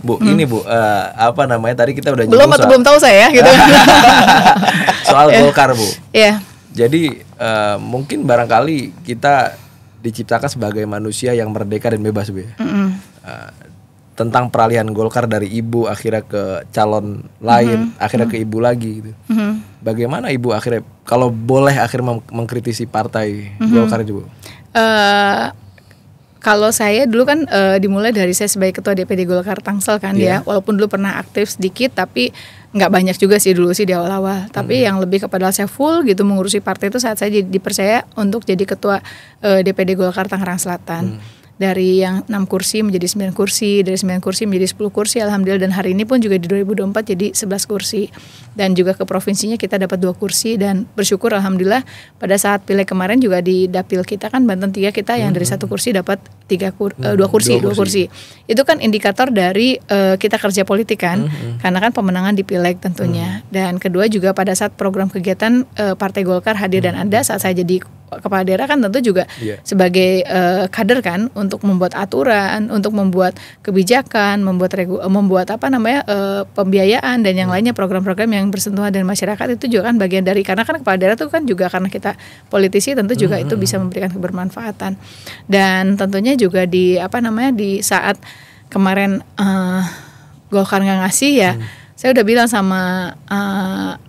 Bu, ini Bu, tadi kita udah belum tahu saya gitu. Soal Golkar Bu. Iya. Jadi mungkin barangkali kita diciptakan sebagai manusia yang merdeka dan bebas Bu ya. Tentang peralihan Golkar dari ibu akhirnya ke calon lain, akhirnya ke ibu lagi gitu. Bagaimana ibu akhirnya kalau boleh akhirnya mengkritisi partai Golkar itu Bu? Kalau saya dulu kan dimulai dari saya sebagai ketua DPD Golkar Tangsel kan ya, walaupun dulu pernah aktif sedikit tapi nggak banyak juga sih dulu sih di awal-awal. Tapi yang lebih kepada saya full gitu mengurusi partai itu saat saya dipercaya untuk jadi ketua DPD Golkar Tangerang Selatan. Dari yang 6 kursi menjadi 9 kursi, dari 9 kursi menjadi 10 kursi alhamdulillah, dan hari ini pun juga di 2024 jadi 11 kursi. Dan juga ke provinsinya kita dapat 2 kursi, dan bersyukur alhamdulillah pada saat pileg kemarin juga di dapil kita kan Banten 3 kita yang dari 1 kursi dapat dua kursi. Itu kan indikator dari kita kerja politik kan, karena kan pemenangan di pileg tentunya. Dan kedua juga pada saat program kegiatan Partai Golkar hadir dan ada saat saya jadi kepala daerah kan tentu juga sebagai kader kan untuk membuat aturan, untuk membuat kebijakan, membuat pembiayaan dan yang lainnya, program-program yang bersentuhan dengan masyarakat itu juga kan bagian dari, karena kan kepala daerah itu kan juga karena kita politisi tentu juga itu bisa memberikan kebermanfaatan. Dan tentunya juga di saat kemarin Golkar nggak ngasih ya, saya udah bilang sama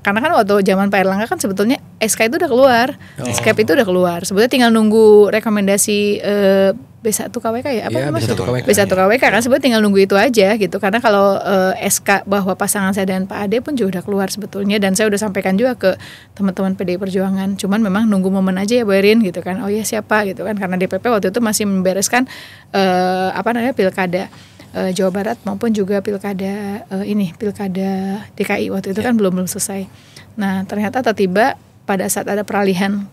karena kan waktu zaman Pak Erlangga kan sebetulnya SK itu udah keluar, SK itu udah keluar, sebetulnya tinggal nunggu rekomendasi B1 KWK ya, B1 KWK kan sebetulnya tinggal nunggu itu aja gitu, karena kalau SK bahwa pasangan saya dan Pak Ade pun juga udah keluar sebetulnya, dan saya udah sampaikan juga ke teman-teman PDI Perjuangan, cuman memang nunggu momen aja ya Bu Erin gitu kan, oh ya siapa gitu kan, karena DPP waktu itu masih membereskan pilkada Jawa Barat maupun juga pilkada DKI waktu itu kan belum selesai. Nah ternyata tiba-tiba pada saat ada peralihan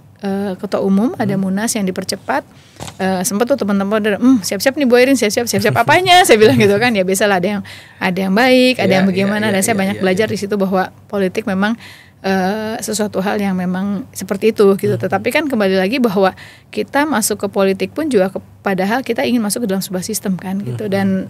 ketua umum, ada Munas yang dipercepat, sempat tuh teman-teman siap-siap nih Bu Erin, siap-siap apanya, saya bilang gitu kan, ya biasalah ada yang baik, ada yang bagaimana, dan saya banyak belajar di situ bahwa politik memang sesuatu hal yang memang seperti itu gitu. Tetapi kan kembali lagi bahwa kita masuk ke politik pun juga padahal kita ingin masuk ke dalam sebuah sistem kan gitu, dan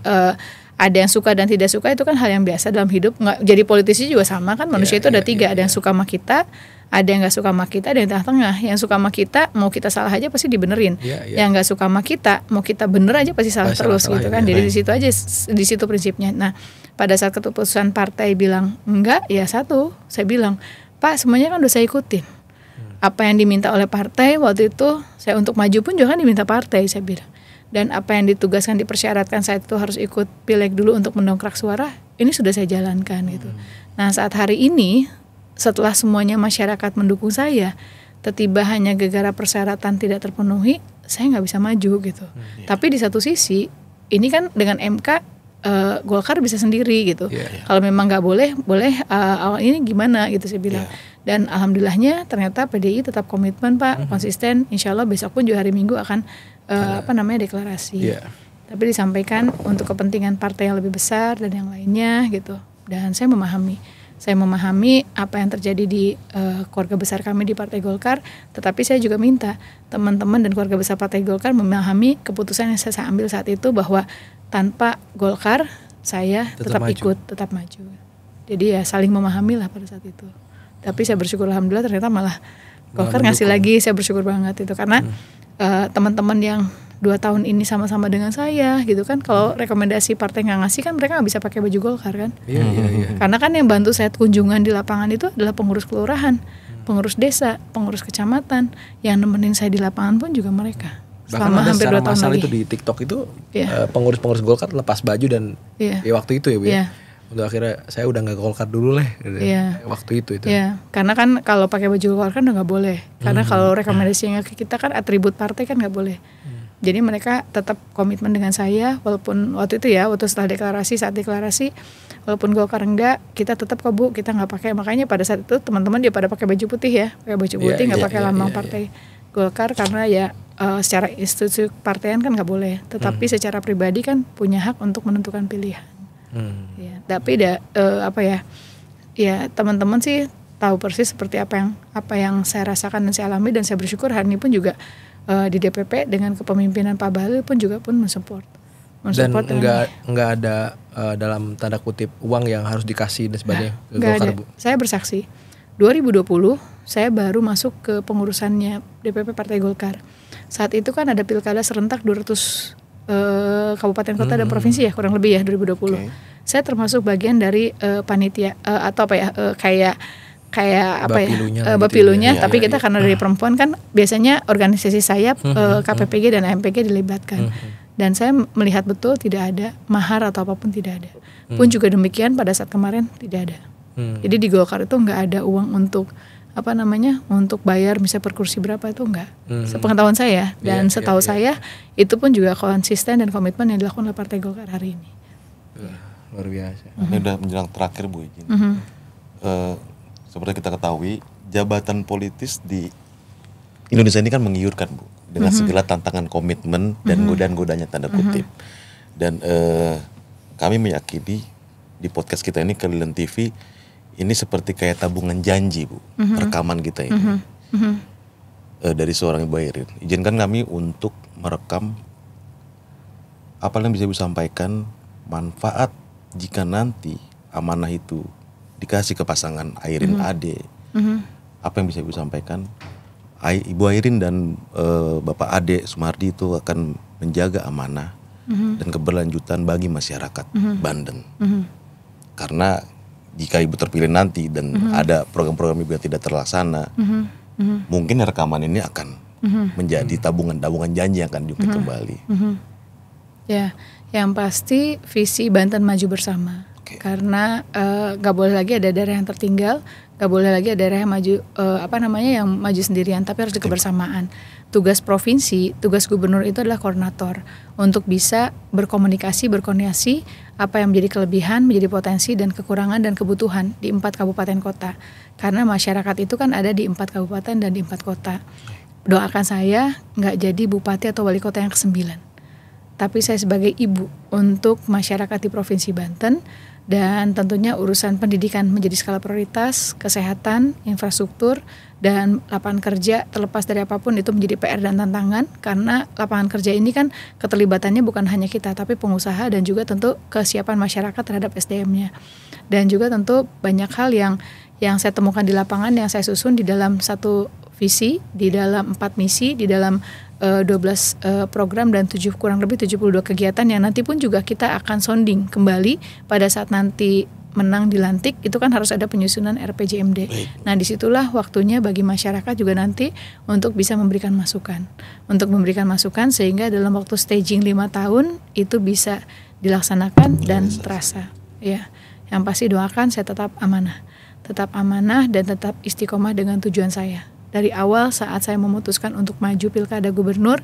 ada yang suka dan tidak suka, itu kan hal yang biasa dalam hidup. Nggak, jadi politisi juga sama kan, manusia itu ada tiga, ada yang suka sama kita, ada yang nggak suka sama kita, ada yang tengah-tengah. Yang suka sama kita mau kita salah aja pasti dibenerin, yang nggak suka sama kita mau kita bener aja pasti salah terus gitu kan. Jadi di situ aja, di situ prinsipnya. Nah pada saat keputusan partai bilang enggak, ya satu saya bilang, Pak semuanya kan udah saya ikutin, apa yang diminta oleh partai waktu itu saya untuk maju pun juga kan diminta partai, saya bilang. Dan apa yang ditugaskan, dipersyaratkan saya itu harus ikut pileg dulu untuk mendongkrak suara, ini sudah saya jalankan gitu. Nah saat hari ini setelah semuanya masyarakat mendukung saya, tiba-tiba hanya gara-gara persyaratan tidak terpenuhi, saya nggak bisa maju gitu. Tapi di satu sisi ini kan dengan MK Golkar bisa sendiri gitu. Kalau memang nggak boleh awal ini gimana gitu saya bilang. Dan alhamdulillahnya ternyata PDI tetap komitmen Pak, konsisten. Insya Allah besok pun juga hari Minggu akan deklarasi. Tapi disampaikan untuk kepentingan partai yang lebih besar dan yang lainnya gitu. Dan saya memahami apa yang terjadi di keluarga besar kami di Partai Golkar. Tetapi saya juga minta teman-teman dan keluarga besar Partai Golkar memahami keputusan yang saya ambil saat itu, bahwa tanpa Golkar saya tetap maju. Jadi ya saling memahami lah pada saat itu. Tapi saya bersyukur alhamdulillah ternyata malah Golkar ngasih lagi, saya bersyukur banget itu, karena teman-teman yang 2 tahun ini sama-sama dengan saya gitu kan, kalau rekomendasi partai nggak ngasih kan mereka nggak bisa pakai baju Golkar kan. Karena kan yang bantu saya kunjungan di lapangan itu adalah pengurus kelurahan, pengurus desa, pengurus kecamatan, yang nemenin saya di lapangan pun juga mereka. Selama hampir 2 tahun lagi. Itu di TikTok itu pengurus-pengurus Golkar lepas baju dan waktu itu ya Bu ya. Untuk akhirnya saya udah nggak Golkar dulu waktu itu. Karena kan kalau pakai baju Golkar kan nggak boleh. Karena kalau rekomendasinya ke kita kan atribut partai kan nggak boleh. Jadi mereka tetap komitmen dengan saya, walaupun waktu itu waktu setelah saat deklarasi, walaupun Golkar enggak, kita tetap kok Bu, kita nggak pakai. Makanya pada saat itu teman-teman dia pada pakai baju putih pakai baju putih, nggak pakai lambang partai Golkar, karena secara institusi partaian kan nggak boleh. Tetapi secara pribadi kan punya hak untuk menentukan pilihan. Tapi teman-teman sih tahu persis seperti apa yang saya rasakan dan saya alami, dan saya bersyukur hari ini pun juga di DPP dengan kepemimpinan Pak Bahlil pun mensupport. Dan nggak ada dalam tanda kutip uang yang harus dikasih dan sebagainya ke Golkar Bu. Saya bersaksi 2020 saya baru masuk ke pengurusannya DPP Partai Golkar. Saat itu kan ada pilkada serentak 200 kabupaten kota dan provinsi kurang lebih 2020. Saya termasuk bagian dari panitia bapilunya, tapi kita karena dari perempuan kan biasanya organisasi saya KPPG dan AMPG dilibatkan. Dan saya melihat betul tidak ada mahar atau apapun, tidak ada. Pun juga demikian pada saat kemarin tidak ada. Jadi di Golkar itu nggak ada uang untuk untuk bayar misalnya per kursi berapa, itu enggak. Sepengetahuan saya dan setahu saya itu pun juga konsisten dan komitmen yang dilakukan oleh Partai Golkar hari ini. Luar biasa. Ini udah menjelang terakhir Bu izin. Seperti kita ketahui, jabatan politis di Indonesia ini kan menggiurkan Bu. dengan segala tantangan komitmen dan godaan-godanya tanda kutip. Dan kami meyakini di podcast kita ini Keadilan TV ini seperti kayak tabungan janji, Bu, rekaman kita ini. Dari seorang Ibu Airin. Izinkan kami untuk merekam apa yang bisa disampaikan, manfaat jika nanti amanah itu dikasih ke pasangan Airin Ade. Apa yang bisa Ibu sampaikan? Ibu Airin dan Bapak Ade Sumardi itu akan menjaga amanah dan keberlanjutan bagi masyarakat Bandeng. Karena jika Ibu terpilih nanti dan ada program-program Ibu yang tidak terlaksana, mungkin rekaman ini akan menjadi tabungan janji yang akan diungkit kembali. Ya, yang pasti visi Banten maju bersama. Karena gak boleh lagi ada daerah yang tertinggal, gak boleh lagi ada daerah yang maju yang maju sendirian, tapi harus kebersamaan. Tugas provinsi, tugas gubernur itu adalah koordinator untuk bisa berkomunikasi, berkoordinasi apa yang menjadi kelebihan, menjadi potensi dan kekurangan dan kebutuhan di 4 kabupaten kota. Karena masyarakat itu kan ada di 4 kabupaten dan di 4 kota. Doakan saya nggak jadi bupati atau wali kota yang ke-9. Tapi saya sebagai ibu untuk masyarakat di Provinsi Banten, dan tentunya urusan pendidikan menjadi skala prioritas, kesehatan, infrastruktur, dan lapangan kerja terlepas dari apapun itu menjadi PR dan tantangan, karena lapangan kerja ini kan keterlibatannya bukan hanya kita tapi pengusaha dan juga tentu kesiapan masyarakat terhadap SDM-nya. Dan juga tentu banyak hal yang saya temukan di lapangan yang saya susun di dalam satu visi, di dalam 4 misi, di dalam 12 program dan kurang lebih 72 kegiatan yang nanti pun juga kita akan sounding kembali pada saat nanti menang dilantik, itu kan harus ada penyusunan RPJMD. Nah disitulah waktunya bagi masyarakat juga nanti untuk bisa memberikan masukan. Untuk memberikan masukan sehingga dalam waktu staging 5 tahun itu bisa dilaksanakan dan terasa. Ya, yang pasti doakan saya tetap amanah dan tetap istiqomah dengan tujuan saya. Dari awal saat saya memutuskan untuk maju pilkada gubernur,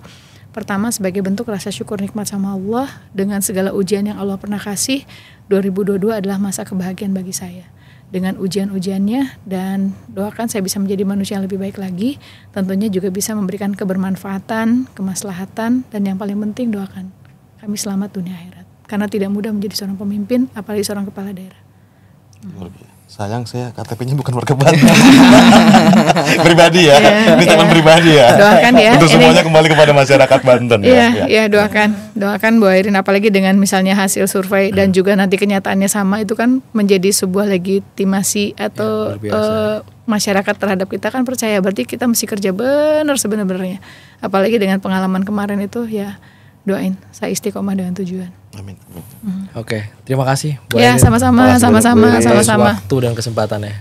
pertama sebagai bentuk rasa syukur nikmat sama Allah dengan segala ujian yang Allah pernah kasih, 2022 adalah masa kebahagiaan bagi saya. Dengan ujian-ujiannya dan doakan saya bisa menjadi manusia yang lebih baik lagi, tentunya juga bisa memberikan kebermanfaatan, kemaslahatan, dan yang paling penting doakan kami selamat dunia akhirat. Karena tidak mudah menjadi seorang pemimpin, apalagi seorang kepala daerah. Sayang saya KTP-nya bukan warga Banten. Pribadi ya. Ini teman pribadi ya. Doakan ya. Untuk semuanya kembali kepada masyarakat Banten. Iya, doakan Bu Airin, apalagi dengan misalnya hasil survei dan juga nanti kenyataannya sama, itu kan menjadi sebuah legitimasi atau masyarakat terhadap kita kan percaya, berarti kita mesti kerja benar sebenarnya. Apalagi dengan pengalaman kemarin itu, ya doain saya istiqomah dengan tujuan. Amin. Oke, terima kasih Bu Airin. Sama-sama. Waktu dan kesempatannya.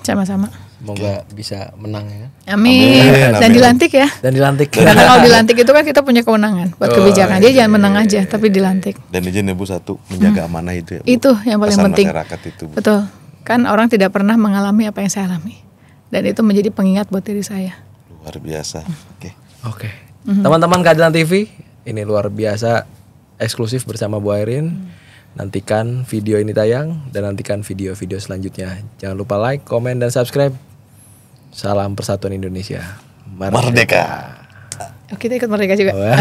Sama-sama. Semoga bisa menang ya. Amin. Dan dilantik ya. Karena kalau dilantik itu kan kita punya kewenangan buat kebijakan. Dia jangan menang aja, tapi dilantik. Dan izin Ibu satu, menjaga amanah itu ya, Bu. Itu yang paling penting. Masyarakat itu, Bu. Betul. Kan orang tidak pernah mengalami apa yang saya alami. Dan itu menjadi pengingat buat diri saya. Luar biasa. Oke. Teman-teman Keadilan TV, ini luar biasa eksklusif bersama Bu Airin. Nantikan video ini tayang dan nantikan video-video selanjutnya. Jangan lupa like, komen, dan subscribe. Salam Persatuan Indonesia. Merdeka. Kita ikut merdeka juga.